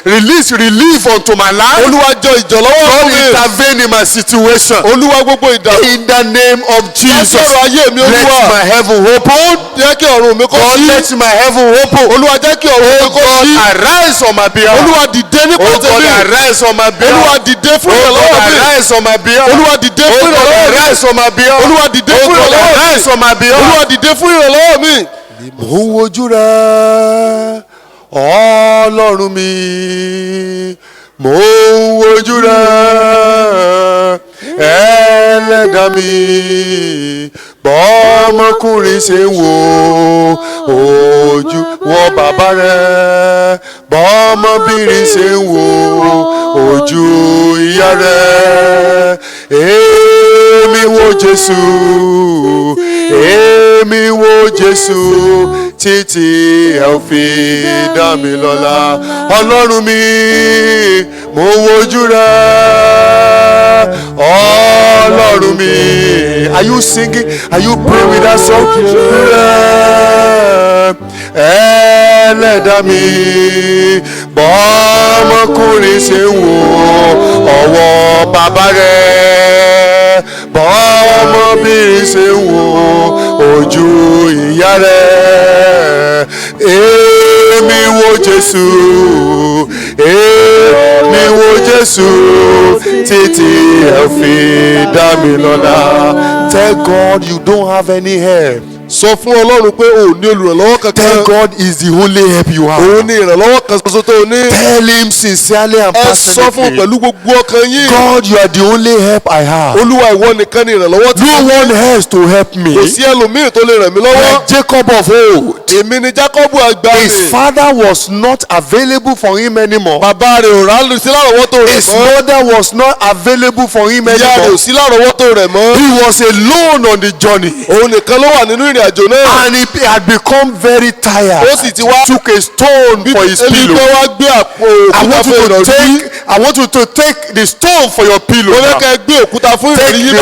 Release relief unto my life. olúwa jọ ìjọ̀lọ́wọ́ fún God, mi. intervene in my situation. olúwa gbogbo ìdààmú. In the name of Jesus, sọ̀rọ̀ ayé mi let olúwa. my heaven open. jẹ́ kí ọ̀run mi kó God, ṣí. let my heaven open. olúwa jẹ́ kí ọ̀run mi Oh kó God, ṣí. arise on my behalf. olúwa dìde nípa Oh God, tèmi. arise on my behalf. olúwa dìde fún Oh God, ìrànlọ́wọ́ mi. arise on my behalf. olúwa dìde Oh fún God, ìrànlọ́wọ́ mi. arise on my behalf. olúwa dìde Oh fún God, ìrànlọ́wọ́ mi. arise on my behalf. olúwa dìde fún ìrànlọ́wọ́ mi. Mo ń wojú rẹ Ọlọ́run mi, mo ń wojú rẹ Ẹlẹ́dàá mi, bọ́mọkùnrin ṣe ń wo ojú wọ bàbá rẹ, bọ́mọbìnrin ṣe ń wo ojú ìyá rẹ. Èmi wo Jésù, èmi wo Jésù títí ẹ ò fi dá mi lọ́lá. Ọlọ́run mi, mo wojú rẹ Ọlọ́run mi. Are you singing? Are you praying with that song? Ẹlẹ́dàá mi, bọ́mọkùnrin ṣe ń wo ọwọ́ bàbá rẹ̀, bọ́mọbìnrin ṣe ń wo ojú ìyá rẹ̀. Èmi wo Jésù. Jésù, èmi wo Jésù, títí ẹ fi dá mi lọ́lá. Tell God you don't have any help. sọ fún ọlọ́run pé o ò ní olùrànlọ́wọ́ Tell kankan. God is the only help you have. òun ní ìrànlọ́wọ́ kan ṣoṣo tó o ní. Tell him sincerely and ẹ sọ fún passionately, pẹ̀lú gbogbo ọkàn yín. God, you are the only help I have. olúwa ìwọ nìkan ni ìrànlọ́wọ́ tí mo No ní. one else to help me. kò sí ẹlòmíì tó lè ràn mí lọ́wọ́. Like Jacob of old, èmi ni Jákọ́bù àgbà his mi. father was not available for him anymore. bàbá rẹ̀ ò rà sí lárọ̀ọ́wọ́tó rẹ̀ His mọ́. mother was not available for him ìyá rẹ̀ ò anymore. sí lárọ̀ọ́wọ́tó rẹ̀ mọ́. He was alone on the journey, òun nìkan ló wà nínú ìrìn àjò náà. and he had become very tired. Ó sì ti wá- Took a stone for his ẹni pillow. pé wá gbé àpò I òkúta want fún you to ìrọ̀rí. take. I want you to take the stone for your pillow. mo fẹ́ Now. kẹ́ ẹ gbé òkúta fún Take ìrọ̀rí yín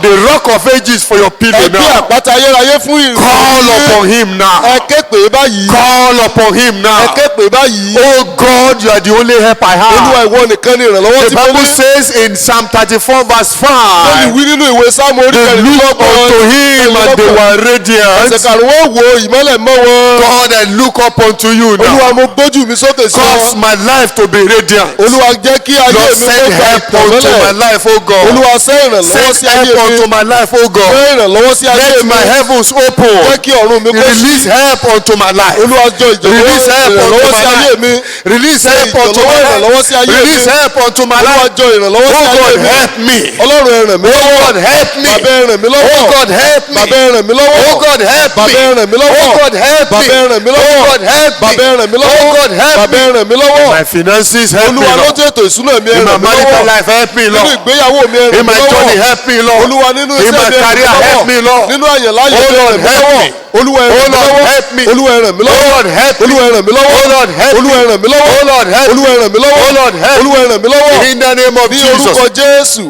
the báyìí. rock of ages for your pillow ẹ gbé now. àpáta ayérayé fún ìrọ̀rí Call yín. upon him now. ẹ ké pè é báyìí. Call upon him ẹ now. ké pè é báyìí. Oh God, you are the only help I olúwa have. ìwọ nìkan ni ìrànlọ́wọ́ The tí mo Bible ní. says in Psalm 34 verse lórí 5, wí nínú ìwé sáàmù orí they looked unto him and they were ẹsẹ̀ radiant. karùn-ún ó wo ìmọ́lẹ̀ mọ́ wọn. God, I look up unto you now. olúwa mo gbójú mi sókè sí Cause ọ. my life to be radiant. olúwa jẹ́ kí ayé Lord, mi kó send gba help unto my ìtànmọ́lẹ̀. life, oh God. olúwa sẹ́ ìrànlọ́wọ́ sí Send ayé help mi. unto my life, oh sẹ́ God. ìrànlọ́wọ́ sí ayé Let mi. my heavens jẹ́ open. kí ọ̀run mi kó Release help unto my life. olúwa jọ Release help unto ìrànlọ́wọ́ sí my ayé mi. life. Release help unto my ìrànlọ́wọ́ sí life. ayé mi. Release help unto my olúwa life. jọ ìrànlọ́wọ́ sí Oh ayé God, mi. help me. ọlọ́run ẹ ràn mí Oh lọ́wọ́. God, help me. bàbá ẹ ràn mí lọ́wọ́. Oh God, help me. bàbá ẹ ràn mí lọ́wọ́. Oh God, help me. bàbá ẹ ràn mí lọ́wọ́. Oh God, help me. bàbá ẹ ràn mí Oh lọ́wọ́. God, help me. bàbá ẹ ràn mí lọ́wọ́. Oh God, help bàbá ẹ me. ràn mí lọ́wọ́. My finances help me, olúwa Lord. lójú ètò ìsúná mi ẹ In my ràn mí marital lọ́wọ́. life, help me, nínú Lord. ìgbéyàwó mi ẹ ràn In mí my journey, lọ́wọ́. help me, Lord. olúwa nínú In iṣẹ́ my mi ẹ ràn mí career, help me, lọ́wọ́. Lord. nínú àyànláyé Oh mi ẹ Lord, ràn mí help lọ́wọ́. me. olúwa ẹ Oh ràn mí Lord, lọ́wọ́. help me. olúwa ẹ ràn mí Oh lọ́wọ́. Lord, help me. olúwa ẹ ràn mí lọ́wọ́. Oh Lord, help me. olúwa ẹ ràn mí lọ́wọ́. Oh Lord, help me. olúwa ẹ ràn mí lọ́wọ́. Oh Lord, help olúwa ẹ ràn mí lọ́wọ́. In the name of ní Jesus. orúkọ jésù.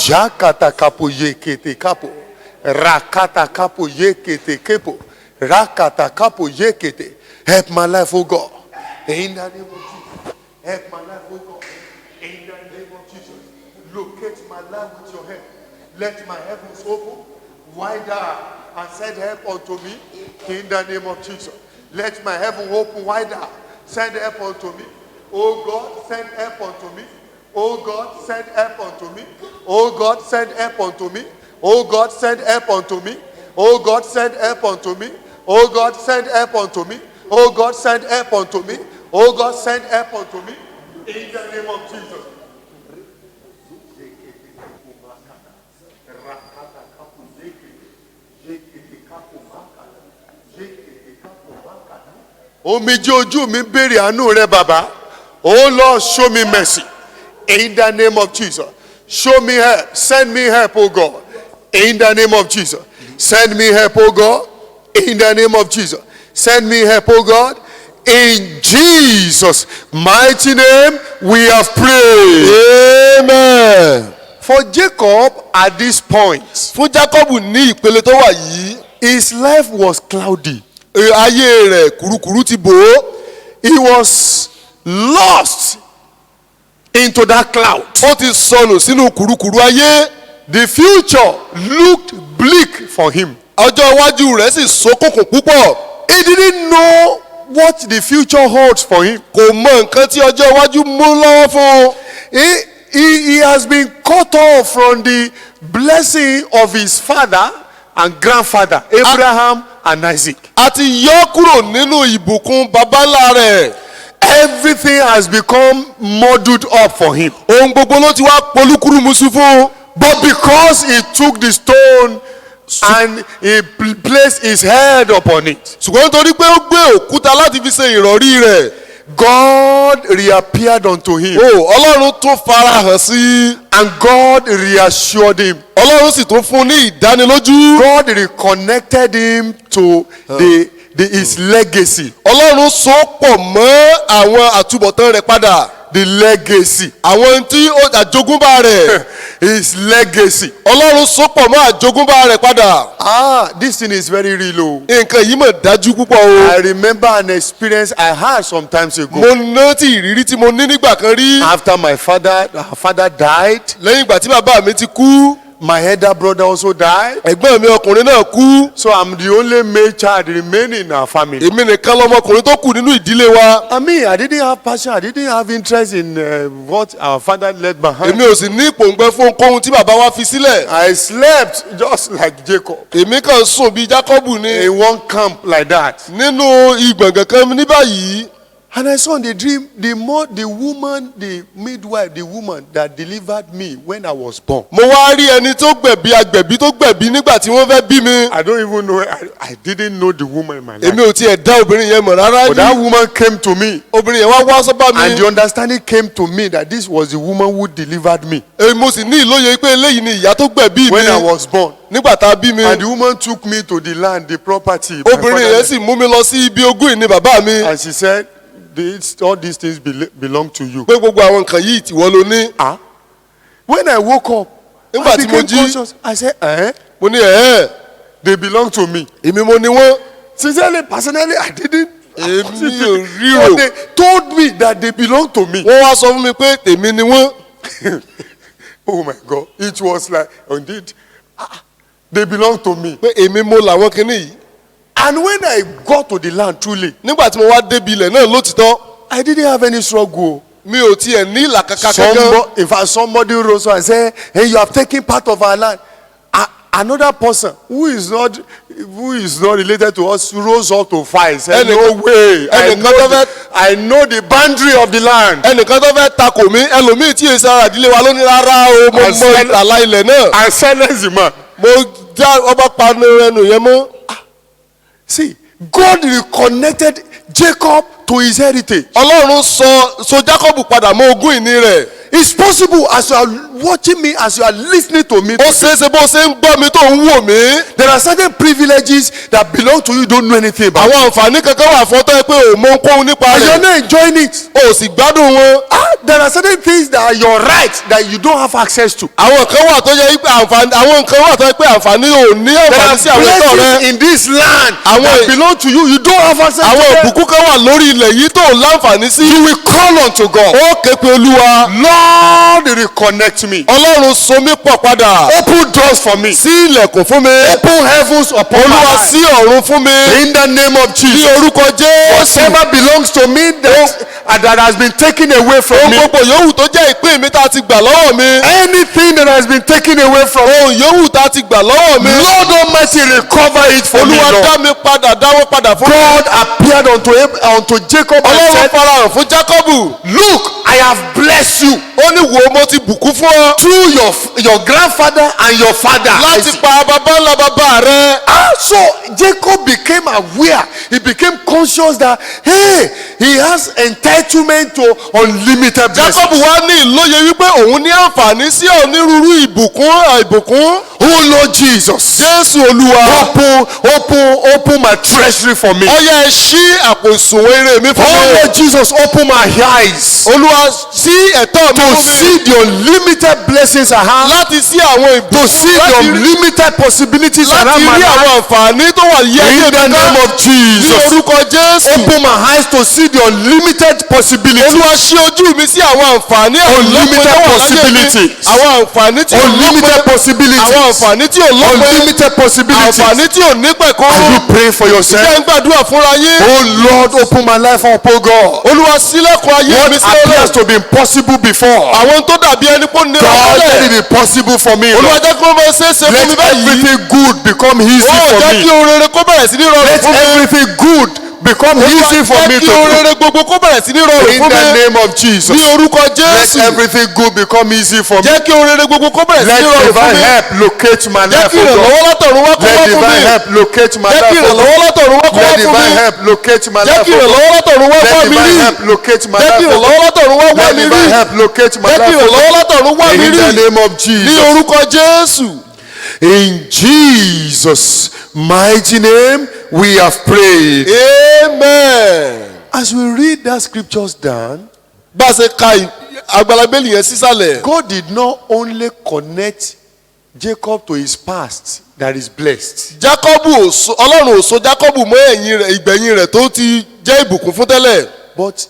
Jakata kapo yekete kapo. Rakata kapo yekete kepo. Rakata kapo yekete. Help my life, oh God. In the name of Jesus. Help my life, oh God. In the name of Jesus. Locate my life with your help. Let my heavens open wider and send help unto me. In the name of Jesus. Let my heaven open wider. Send help unto me. Oh God, send help unto me. Oh God, send help unto me. Oh God, send help unto me. Oh God, send help unto me. Oh God, send help unto me. Oh God, send help unto me. Oh God, send help unto me. Oh God, send help unto me. In the name of Jesus. Omijé ojú mi béèrè àánú rẹ bàbá. Oh Lord, show me mercy. In the name of Jesus. Show me help. Send me help, oh God. In the name of Jesus. Send me help, oh God. In the name of Jesus. Send me help, oh God. In Jesus' mighty name, we have prayed. amen. For Jacob, at this point, fún Jákọ́bù ní ìpele tó wà yìí. his life was cloudy. ayé rẹ̀ kùrukùru ti bò ó. He was lost into that cloud. ó ti sọnù sínú kùrukùru ayé. The future looked bleak for him. ọjọ́ iwájú rẹ̀ sì ṣókùnkùn púpọ̀. He didn't know what the future holds for him. kò mọ nǹkan tí ọjọ́ iwájú mú lọ́wọ́ fún un. He has been cut off from the blessing of his father and grandfather, Abraham and Isaac. a ti yọ kúrò nínú ìbùkún baba ńlá rẹ̀. Everything has become muddled up for him. ohun gbogbo ló ti wá polúkúrúmuṣu fún un. But because he took the stone and he placed his head upon it, ṣùgbọ́n nítorí pé ó gbé òkúta láti fi ṣe ìrọ̀rí rẹ̀. God reappeared unto him. ọlọ́run tún farahàn sí i. And God reassured him. ọlọ́run sì tún fún un ní ìdánilójú. God reconnected him to his legacy. ọlọ́run so pọ̀ mọ́ àwọn àtúbọ̀tán rẹ̀ padà. The legacy. àwọn tí àjogúnbá rẹ̀. His legacy. ọlọ́run so pọ̀ mọ́ àjogúnbá rẹ̀ padà. This thing is very real. Oh. nǹkan yìí mọ̀ dájú púpọ̀ o. I remember an experience I had some times ago. mo rántí ìrírí tí mo ní nígbà kan rí. After our father died, lẹ́yìn ìgbà tí bàbá mi ti kú. My elder brother also died. ẹ̀gbọ́n mi ọkùnrin náà kú. So I'm the only male child remaining in our family. èmi nìkan lọmọkùnrin tó kù nínú ìdílé wa. I mean, I didn't have passion. I didn't have interest in what our father left behind. èmi ò sì ní ìpòǹgbẹ fún ohunkóhun tí bàbá wa fi sílẹ̀. I slept just like Jacob èmi kàn sùn bíi Jákọ́bù ni. in one camp like that. nínú ìgbọ̀ngàn kan ní báyìí. And I saw in the dream the woman, the midwife, the woman that delivered me when I was born. mo wá rí ẹni tó gbẹ̀bí agbẹ̀bí tó gbẹ̀bí nígbà tí wọ́n fẹ́ bí mi. I don't even know. I didn't know the woman in my life. èmi ò tiẹ̀ dá obìnrin yẹn mọ̀ rárá But that rí. woman came to me. obìnrin yẹn wá wá sọ́bà mi. And the understanding came to me that this was the woman who delivered me mo sì ní ìlóye pé eléyìí ni ìyá tó gbẹ̀bí when I mi was born. nígbà tá a bí mi. And the woman took me to the land, the property. my obìnrin father yẹn sì mú mi lọ sí ibi ogún ìní bàbá mi. And she said, all these things belong to you. pé gbogbo àwọn nǹkan yìí tìwọ́ ló ní. When I woke up, Nígbà I tí mo became jí- conscious. I said, mo ní ẹ̀ẹ́ they belong to me. èmi mo ní wọ́n. Sincerely, personally, I didn't. èmi ò But ríro. they told me that they belong to me. wọ́n wá sọ fún mi pé tèmi ni wọ́n. Oh my God. It was like, indeed, they belong to me. pé èmi mo làwọn kinní yìí. And when I got to the land truly, nígbà tí mo wá débi ilẹ̀ náà lótìtọ́ I didn't have any struggle. mi ò tiẹ̀ ní ìlàkàkà kankan. In fact, somebody rose up and said, hey, you have taken part of our land. Another person who is not related to us rose up to fight. Said, no way. I know the boundary of the land. ẹnìkan tó fẹ́ takò mí ẹlòmíì tí èsì ara ìdílé wa ló ní rárá o mo mọ ìtàlá ilẹ̀ náà. I silenced the man. mo já ọba panu ẹnu yẹn mọ́. See, God reconnected Jacob to his heritage. ọlọ́run so Jákọ́bù padà mọ́ ogún ìní rẹ̀. It's possible as you are watching me, as you are listening to me. ó ṣeéṣe bó ṣe ń gbọ́ mi tó ń wò mí. There are certain privileges that belong to you, you don't know anything about. àwọn àǹfààní kankan wà fún ọ tó yẹ pé ò mọ ohunkóhun nípa And you're rẹ̀. not enjoying it. o sì gbádùn wọn. There are certain things that are your right that you don't have access to. àwọn kan wà tó yẹ pé àǹfààní àwọn nǹkan wà tó yẹ pé àǹfààní ò ní There are àǹfààní sí àwọn ẹ̀tọ́ blessings rẹ. in this land Àwọn that è- belong to you, you don't have access àwọn to them. ìbùkún kan wà lórí ilẹ̀ yìí tó láǹfààní sí. You will call unto God. ó ké pe olúwa. Lord, reconnect me. ọlọ́run so mí pọ̀ padà. Open doors for me. sí ilẹ̀kùn fún mi. Open heavens upon my olúwa life. sí ọ̀run fún mi. In the name of ní Jesus. orúkọ jésù. Whatever belongs to me that has been taken away from ohun me. gbogbo yòówù tó jẹ́ ìpín mi tá a ti gbà lọ́wọ́ mi. Anything that has been taken away from me. ohun yòówù tá a ti gbà lọ́wọ́ mi. Lord Almighty, recover it for me, olúwa Lord. dá mi padà dáwọ́ padà fún mi. God appeared unto Jacob and ọlọ́run said, farahàn fún Jákọ́bù. look, I have blessed you ó ní wo mo ti bùkún fún ọ. through your grandfather and your father. láti pa bàbá ńlá bàbá rẹ. So Jacob became aware. He became conscious that, hey, he has entitlement to unlimited blessings. Jákọ́bù wá ní ìlóye wípé òun ní àǹfààní sí onírúurú ìbùkún. Oh Lord Jesus, Jésù olúwa. open my treasury for me. ó yẹ ṣí àpò ìsùnwọ̀n eré mi fún Oh mi. Lord Jesus, open my eyes olúwa sí ẹ̀tọ́ mi to fún see mi. the unlimited blessings I have. láti sí àwọn To see the ìbùkún unlimited possibilities láti around my rí life. àwọn àǹfààní tó wà yẹ In the name of ní Jesus. orúkọ Jésù. Open my eyes to see the unlimited possibilities. olúwa ṣí ojú mi sí àwọn àǹfààní Unlimited tó wà láyé mi. possibilities. àwọn àǹfààní tí ò Unlimited lópin. possibilities. àwọn àǹfààní tí ò lópin. Unlimited possibilities. àǹfààní tí ò ní pẹ̀kún. Are you praying for yourself? jẹ́ ń gbàdúrà fúnra yín. Oh Lord, open my life up, oh God. olúwa ṣílẹ̀kùn ayé What mi sí appears ọlọ́run. to be impossible before, àwọn tó dàbí ẹni pé ó nira God, let tẹ́lẹ̀. it be possible for me. olúwa Lord. jẹ́ kí wọ́n máa ṣe é ṣe fún mi Let báyìí. everything good become easy ó for jẹ́ kí me. ohun rere kó bẹ̀rẹ̀ sí ní rọrùn Let fún mi. everything good become easy for me jẹ́ to kí ohun do. rere gbogbo kó bẹ̀rẹ̀ sí ní rọrùn In fún the mi. name of Jesus. ní orúkọ Let Jésù. everything good become easy for me. jẹ́ kí ohun rere gbogbo kó bẹ̀rẹ̀ sí Let ní rọrùn fún divine mi. help locate my jẹ́ life, kí oh God. ìrànlọ́wọ́ látọ̀run wá kó Let wá fún divine mi. help locate my jẹ́ kí life, oh ìrànlọ́wọ́ God. látọ̀run wá kó wá Let fún mi. divine help locate my jẹ́ life, kí oh God. ìrànlọ́wọ́ látọ̀run wá Let wá mi divine rí. help locate my jẹ́ kí life, oh ìrànlọ́wọ́ God. látọ̀run wá wá Let mi rí. divine help locate my jẹ́ kí life, oh ìrànlọ́wọ́ God. látọ̀run wá mi In rí. the name of ní Jesus. orúkọ Jésù. In Jesus' mighty name, we have prayed. Amen. As we read that scriptures down, bá a ṣe ka àgbàlagbélì yẹn sísàlẹ̀. God did not only connect Jacob to his past that is blessed. Jákọ́bù ọlọ́run ò so Jákọ́bù mọ́ ẹ̀yìn rẹ̀ ìgbẹ̀yìn rẹ̀ tó ti jẹ́ ìbùkún fún tẹ́lẹ̀. But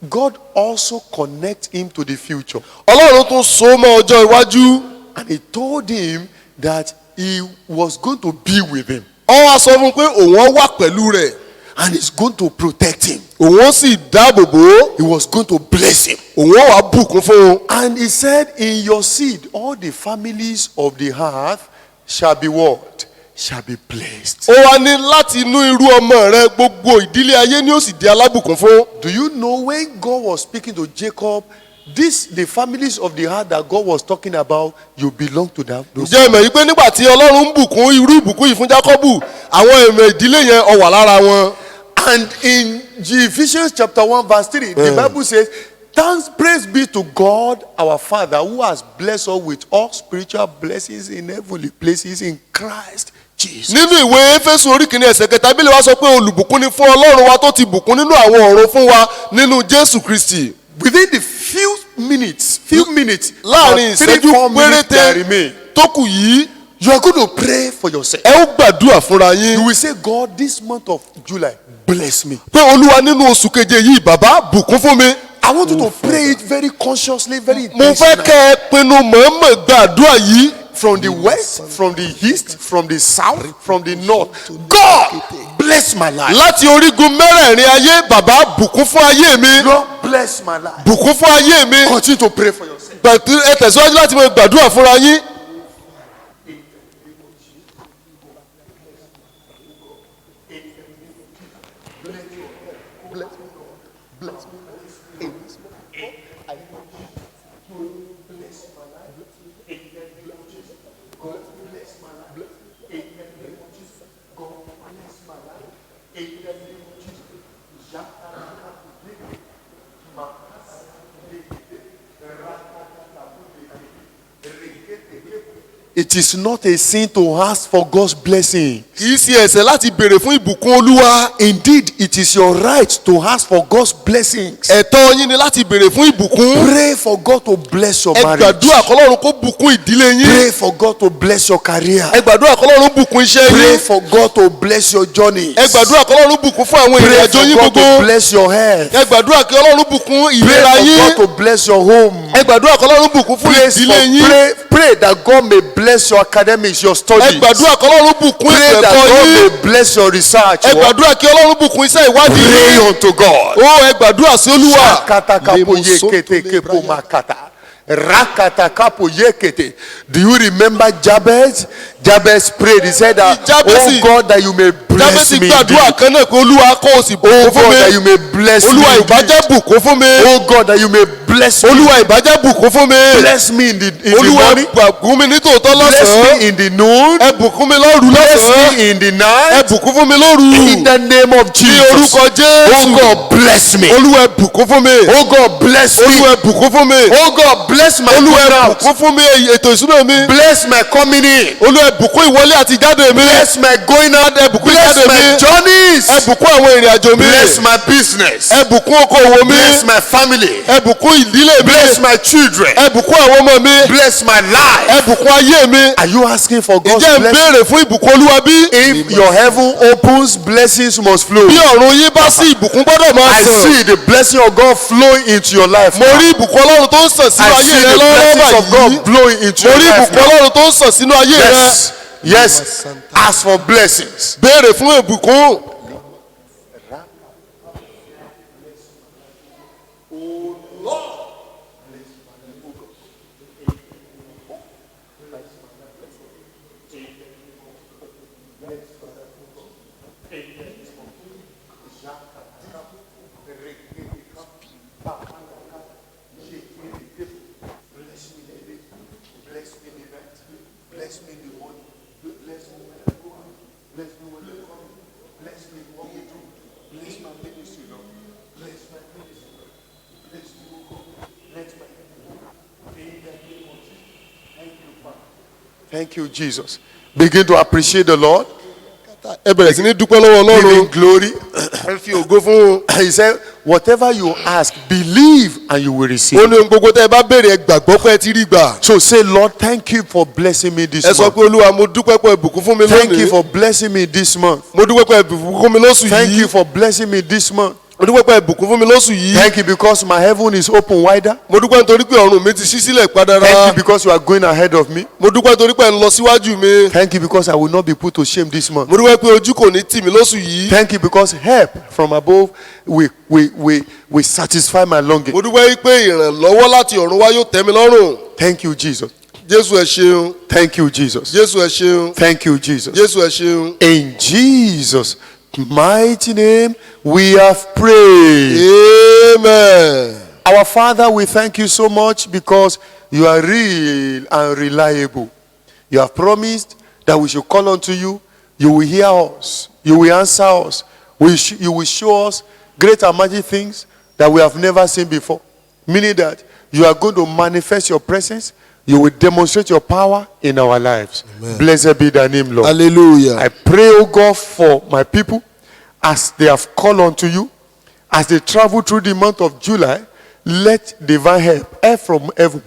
God also connect him to the future. ọlọ́run tún so mọ́ ọjọ́ iwájú. And he told him that he was going to be with him ó wá sọ fún un pé òun ó wà pẹ̀lú rẹ̀ and he's going to protect him. òun ó sì dáàbò bò ó He was going to bless him. òun ó wá bùkún fún un. And he said, in your seed, all the families of the earth shall be what? Shall be blessed. ó wá ní láti inú irú ọmọ rẹ gbogbo ìdílé ayé ni ó sì di alábùkún fún. Do you know when God was speaking to Jacob, the families of the earth that God was talking about, you belong to that. Those. ǹjẹ́ ìmọ̀ yìí pé nígbà tí ọlọ́run ń bùkún irú ìbùkún yìí fún Jákọ́bù àwọn èèmọ̀ ìdílé yẹn ó wà lára wọn. And in Ephesians chapter 1 verse 3, the Bible says, thanks, praise be to God our Father who has blessed us with all spiritual blessings in heavenly places in Christ Jesus. nínú ìwé Éfésù orí kìíní ẹsẹ̀ kẹta Bíbélì wa sọ pé olùbùkún ni fún ọlọ́run wa tó ti bùkún nínú àwọn ọ̀run fún wa nínú Jésù Kristi. Within the few minutes, láàrin about 3-4 ìṣẹ́jú minutes that péréte remain, tó kù yìí you are going to pray for yourself. ẹ ó gbàdúrà fúnra You yín will say, God, this month of July, bless me. pé Olúwa nínú oṣù keje yìí bàbá bùkún fún mi. I want you to pray it very consciously, very mo fẹ́ intentionally. kẹ́ ẹ pinnu mọ̀ọ́mọ̀ gbàdúrà yìí. From the west, from the east, from the south, from the north. God, bless my life. láti orígun mẹ́rẹ̀ẹ̀rin ayé bàbá bùkún fún ayé mi. Lord, bless my life. bùkún fún ayé mi. Continue to pray for yourself. ẹ tẹ̀síwájú láti máa gbàdúrà fúnra yín. It is not a sin to ask for God's blessing. kì í ṣe ẹ̀ṣẹ̀ láti béèrè fún ìbùkún Olúwa. Indeed, it is your right to ask for God's blessings. ẹ̀tọ́ yín ni láti béèrè fún ìbùkún. Pray for God to bless your ẹ marriage. gbàdúrà k'Ọlọ́run kó bùkún ìdílé yín. Pray for God to bless your career. ẹ gbàdúrà k'Ọlọ́run bùkún iṣẹ́ Pray yín. for God to bless your journeys. ẹ gbàdúrà k'Ọlọ́run bùkún fún àwọn ìrìn Pray àjò yín for God to gbogbo. bless your health. ẹ gbàdúrà kí Ọlọ́run bùkún Pray ìlera for yín. God to bless your home. ẹ gbàdúrà k'Ọlọ́run bùkún fún ìdílé yín. Pray that God may bless your academics, your ẹ studies. gbàdúrà k'Ọlọ́run bùkún Pray ètò that ẹ̀kọ́ God yín. may bless your research. ẹ gbàdúrà kí Ọlọ́run bùkún iṣẹ́ ìwádìí Pray yín. unto God. ó ẹ gbàdúrà sí Olúwa. Shakatakapo yekete kepo makata. Rakatakapo yekete. Do you remember Jabez? Jabez prayed. He said that, Jabez- oh God, that you may bless Jábẹ́sì me. gbàdúrà indeed. kan náà pé Olúwa kó o sì Oh bùkún fún God, that mi. you may bless me. Olúwa indeed. ìbàjẹ́ bùkún fún mi. Oh God, that you may bless me. Olúwa ìbàjẹ́ bùkún fún mi. Bless me in the Olúwa morning. bùkún mi ní tòótọ́ Bless lọ́sàn-án. me in the noon. ẹ bùkún mi lóru Bless lọ́sàn-án. me in the ẹ night. bùkún fún mi lóru. In the name of ní Jesus. orúkọ Oh Jésù. God, bless me. Olúwa ẹ bùkún fún mi. Oh God, bless me. Olúwa ẹ bùkún fún mi. Oh God, bless my Olúwa going ẹ out. bùkún fún mi ètò ìṣúná mi. Bless my coming in. Olúwa ẹ bùkún ìwọlé àti jáde mi. Bless my going out. ẹ bùkún Bless ìjáde my mi. journeys. ẹ bùkún àwọn ìrìn àjò mi. Bless my business. ẹ bùkún okòwò mi. Bless my family. ẹ bùkún ìdílé mi. Bless my children. ẹ bùkún àwọn ọmọ mi. Bless my life. ẹ bùkún ayé mi. Are you asking for God's ǹjẹ́ ń blessing? béèrè fún ìbùkún Olúwa bí? If your heaven opens, blessings must flow. bí ọ̀run yín bá sí ìbùkún gbọ́dọ̀ máa I sàn. see the blessing of God flowing into your life. mo rí ìbùkún Ọlọ́run tó ń sàn sínú I ayé see rẹ the lọ́wọ́ blessings of God báyìí. flowing into mo your rí life. ìbùkún now. Ọlọ́run tó ń sàn sínú ayé rẹ. Yes, yes. Ask for blessings. béèrè fún ìbùkún. Thank you, Jesus. Begin to appreciate the Lord. ẹ bẹ̀rẹ̀ sí ní dúpẹ́ lọ́wọ́ Give him Ọlọ́run. glory. ẹ fi ògo fún un. He said, whatever you ask, believe and you will receive. ó ní ohun gbogbo tẹ́ ẹ bá béèrè ẹ gbàgbọ́ pé ẹ ti rí gbà. So say, Lord, thank you for blessing me this ẹ sọ month. pé Olúwa mo dúpẹ́ pé ẹ bùkún fún mi Thank you lónìí. for blessing me this month. mo dúpẹ́ pé ẹ bùkún fún mi lóṣù Thank you yìí. for blessing me this month. mo dúpẹ́ pé ẹ bùkún fún mi lóṣù yìí. Thank you because my heaven is open wider. mo dúpẹ́ nítorí pé ọ̀run mi ti ṣí sílẹ̀ padà Thank rà. you because you are going ahead of me. mo dúpẹ́ nítorí pé ẹ ń lọ síwájú mi. Thank you because I will not be put to shame this month. mo dúpẹ́ pé ojú kò ní tì mí lóṣù yìí. Thank you because help from above will satisfy my longing. mo dúpẹ́ pé ìrànlọ́wọ́ láti ọ̀run wá yóò tẹ́ mi lọ́rùn. Thank you, Jesus. Jésù ẹ ṣeun. Thank you, Jesus. Jésù ẹ ṣeun. Thank you, Jesus. Jésù ẹ ṣeun. In Jesus' mighty name, we have prayed. Amen. Our Father, we thank you so much because you are real and reliable. You have promised that we should call unto you. You will hear us. You will answer us. You will show us great and mighty things that we have never seen before. Meaning that you are going to manifest your presence. You will demonstrate your power in our lives. Amen. Blessed be thy name, Lord. Hallelujah. I pray, O God, for my people as they have called unto you, as they travel through the month of July, let divine help from heaven,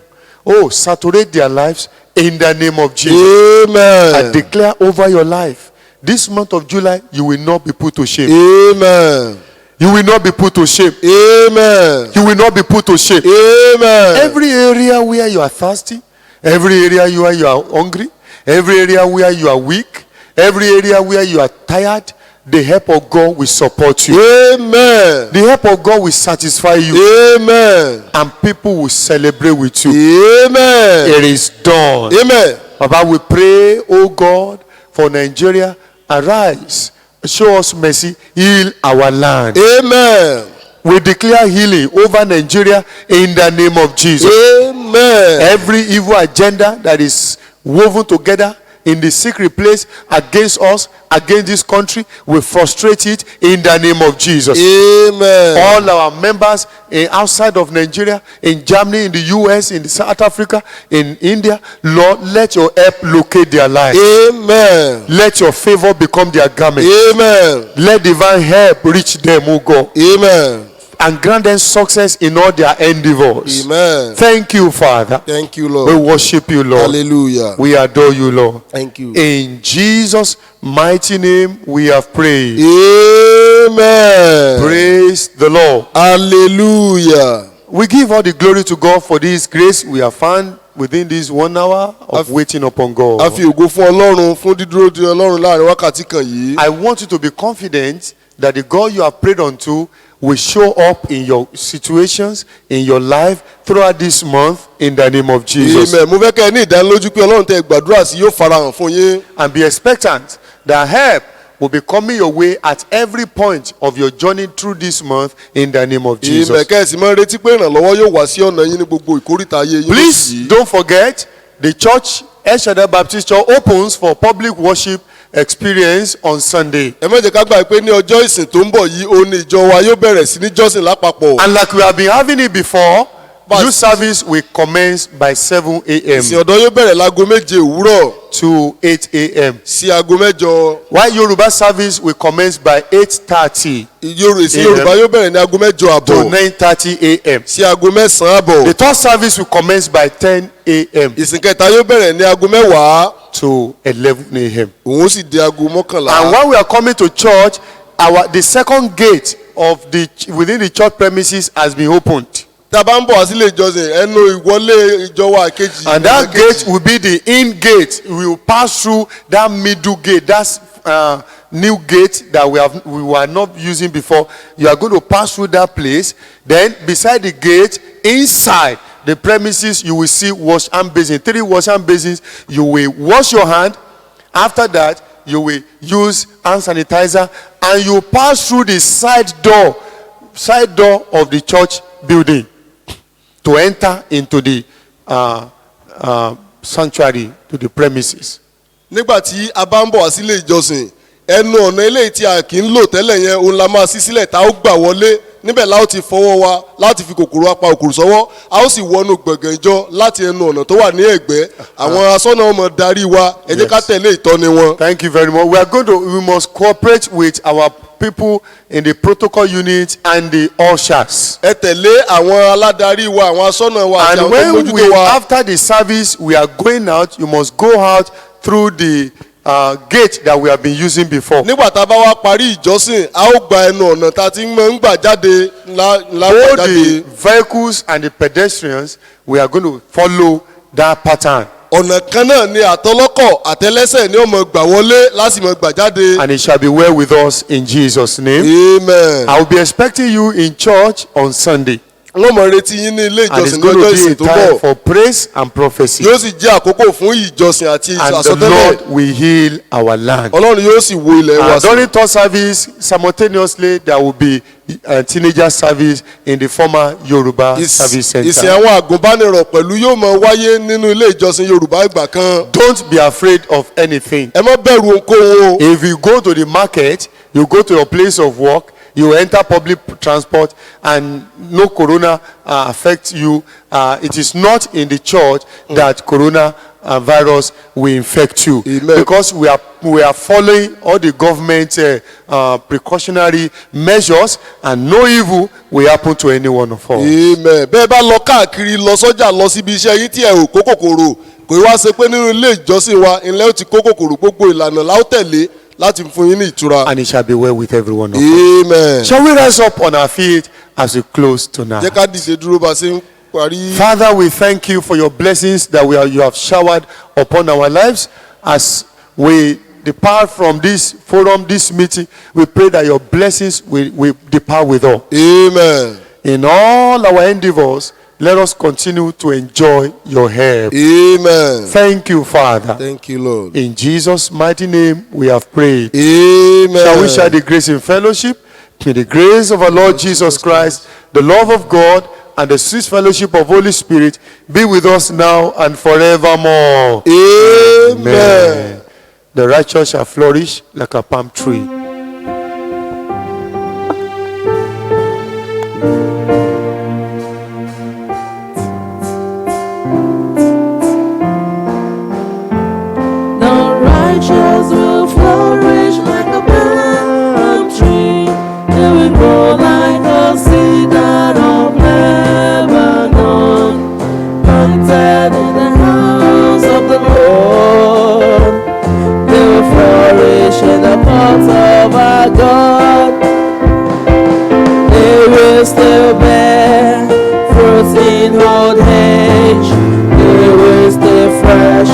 saturate their lives in the name of Jesus. Amen. I declare over your life, this month of July, you will not be put to shame. Amen. You will not be put to shame. Amen. You will not be put to shame. Amen. Every area where you are thirsty, every area where you are hungry, every area where you are weak, every area where you are tired, the help of God will support you. Amen. The help of God will satisfy you. Amen. And people will celebrate with you. Amen. It is done. Amen. Baba, we pray, oh God, for Nigeria. Arise, show us mercy, heal our land. Amen. We declare healing over Nigeria in the name of Jesus. Amen. Every evil agenda that is woven together in the secret place against us, against this country, we frustrate it in the name of Jesus. Amen. All our members outside of Nigeria, in Germany, in the US, in South Africa, in India, Lord, let your help locate their lives. Amen. Let your favor become their garment. Amen. Let divine help reach them, O God. Amen. And grant them success in all their endeavors. Amen. Thank you, Father. Thank you, We Lord. worship you, Lord. Hallelujah. We adore you, Lord. Thank you. In Jesus' mighty name, we have prayed. Amen. Praise the Lord. Hallelujah. We give all the glory to God for this grace we have found within this 1 hour of waiting upon God. A fi ògo fún Ọlọ́run fún dídúró di Ọlọ́run láàrin wákàtí kan yìí. I want you to be confident that the God you have prayed unto will show up in your situations, in your life throughout this month in the name of Jesus. Amen. Mo fẹ́ kẹ́ ẹ ní ìdánilójú pé Ọlọ́run tẹ́ gbàdúrà sí yóò farahàn fún yín. And be expectant that help will be coming your way at every point of your journey through this month in the name of Jesus. Amen. Kẹ́ ẹ sì máa retí pé ìrànlọ́wọ́ yóò wá sí ọ̀nà yín ní gbogbo ìkórìtà ayé yín. Please don't forget, the church, El Shaddai Baptist Church, opens for public worship experience on Sunday. Ẹ má jẹ́ ká gbà pé ní ọjọ́ ìsìn tó ń bọ̀ yìí òun ni ìjọ wa yóò bẹ̀rẹ̀ sí ní jọ́sìn lápapọ̀. And like we have been having it before, But- youth service will commence by 7 a.m. Ìsìn ọ̀dọ́ yóò bẹ̀rẹ̀ láago 7 òwúrọ̀ to 8 a.m. sí aago 8. While Yoruba service will commence by 8:30 Ìsìn Yorùbá yóò bẹ̀rẹ̀ ní aago 8 to àbọ̀ 9:30 a.m. sí aago 9 àbọ̀. The third service will commence by 10 a.m. Ìsìn kẹta yóò bẹ̀rẹ̀ ní aago 10 to 11 a.m. òun sì di aago 11. And while we are coming to church, the second gate of within the church premises has been opened. Tá a bá ń bọ̀ wá sílé ìjọsìn ẹnu ìwọlé ìjọ wa kejì. And that gate will be the in gate. We will pass through that middle gate. That's new gate that we were not using before. You are going to pass through that place. Then beside the gate, inside the premises, you will see wash hand basin. 3 wash hand basins. You will wash your hand. After that, you will use hand sanitizer, and you pass through the side door of the church building to enter into the sanctuary, to the premises. Nígbà tí a bá ń bọ̀ wá sílé ìjọsìn ẹnu ọ̀nà eléyìí tí a kì í lò tẹ́lẹ̀ yẹn òun la máa ṣí sílẹ̀ tá a ó gbà wọlé níbẹ̀ la ó ti fọwọ́ wa láti fi kòkòrò apá kòkòrò sọ́wọ́ a ó sì wọnú gbọ̀ngàn ìjọ láti ẹnu ọ̀nà tó wà ní ẹ̀gbẹ́ àwọn aṣọ́nà ọmọ darí wa ẹ jẹ́ ká tẹ̀lé ìtọ́ni wọn. Thank you very much. We must cooperate with our people in the protocol unit and the ushers. Ẹ tẹ̀lé àwọn aládarí wa àwọn aṣọ́nà wa àti And àwọn tó when mójútó wa. after the service we are going out, you must go out through the gate that we have been using before. nígbà tá a bá wá parí ìjọsìn a ó gba ẹnu ọ̀nà tá a ti máa ń gbà jáde ńlá Both gbà the jáde. vehicles and the pedestrians, we are going to follow that pattern. ọ̀nà kan náà ni àtọlọ́kọ̀ àtẹlẹ́sẹ̀ ni ó máa gbà wọlé láti máa gbà jáde. And it shall be well with us in Jesus' name. amen. I will be expecting you in church on Sunday. wọ́n mọ̀ retí yín ní ilé And it's ìjọsìn ní going ọjọ́ to ìsìn be a tó time bọ̀. for praise and prophecy. yóò sì jẹ́ àkókò fún ìjọsìn àti And the àsọtẹ́lẹ̀. Lord will heal our land. ọlọ́run yóò sì wo ilẹ̀ wa sí. During third service, simultaneously, there will be a teenager service in the former Yoruba service ìsìn center. àwọn àgùnbánirọ̀ pẹ̀lú yóò máa wáyé nínú ilé ìjọsìn yorùbá ìgbà kan. Don't be afraid of anything. ẹ má bẹ̀rù ohunkóhun o. If you go to the market, you go to your place of work, you enter public transport, and no corona affects you, it is not in the church that corona virus will infect you. Amen. Because we are following all the government precautionary measures, and no evil will happen to any one of us. amen. bẹ́ẹ̀ bá lọ káàkiri lọ sọ́jà lọ síbi iṣẹ́ yín tí ẹ ò kó kòkòrò kò wá ṣe pé nínú ilé ìjọsìn wa ilẹ̀ ó ti kó kòkòrò gbogbo ìlànà la ó tẹ̀lé láti fún yín ní ìtura. And it shall be well with every one of us. amen. Shall we rise up on our feet as we close tonight? jẹ́ ká dìde dúró bá a ṣe ń parí. Father, we thank you for your blessings that you have showered upon our lives. As we depart from this forum, this meeting, we pray that your blessings will depart with us. amen. In all our endeavors, let us continue to enjoy your help. amen. Thank you, Father. thank you lord. In Jesus' mighty name, we have prayed. amen. Shall we share the grace in fellowship? May the grace of our Lord Jesus Christ, the love of God, and the sweet fellowship of Holy Spirit be with us now and forevermore. amen. The righteous shall flourish like a palm tree. The righteous will flourish like a palm tree. They will grow like a cedar of Lebanon, planted in the house of the Lord. They will flourish in the path of our God. They will still bear fruit in old age. They will stay fresh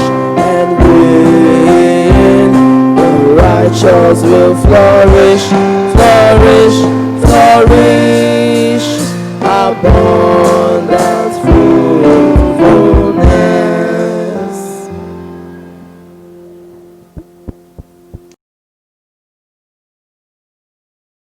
and green. The righteous will flourish, flourish, flourish above.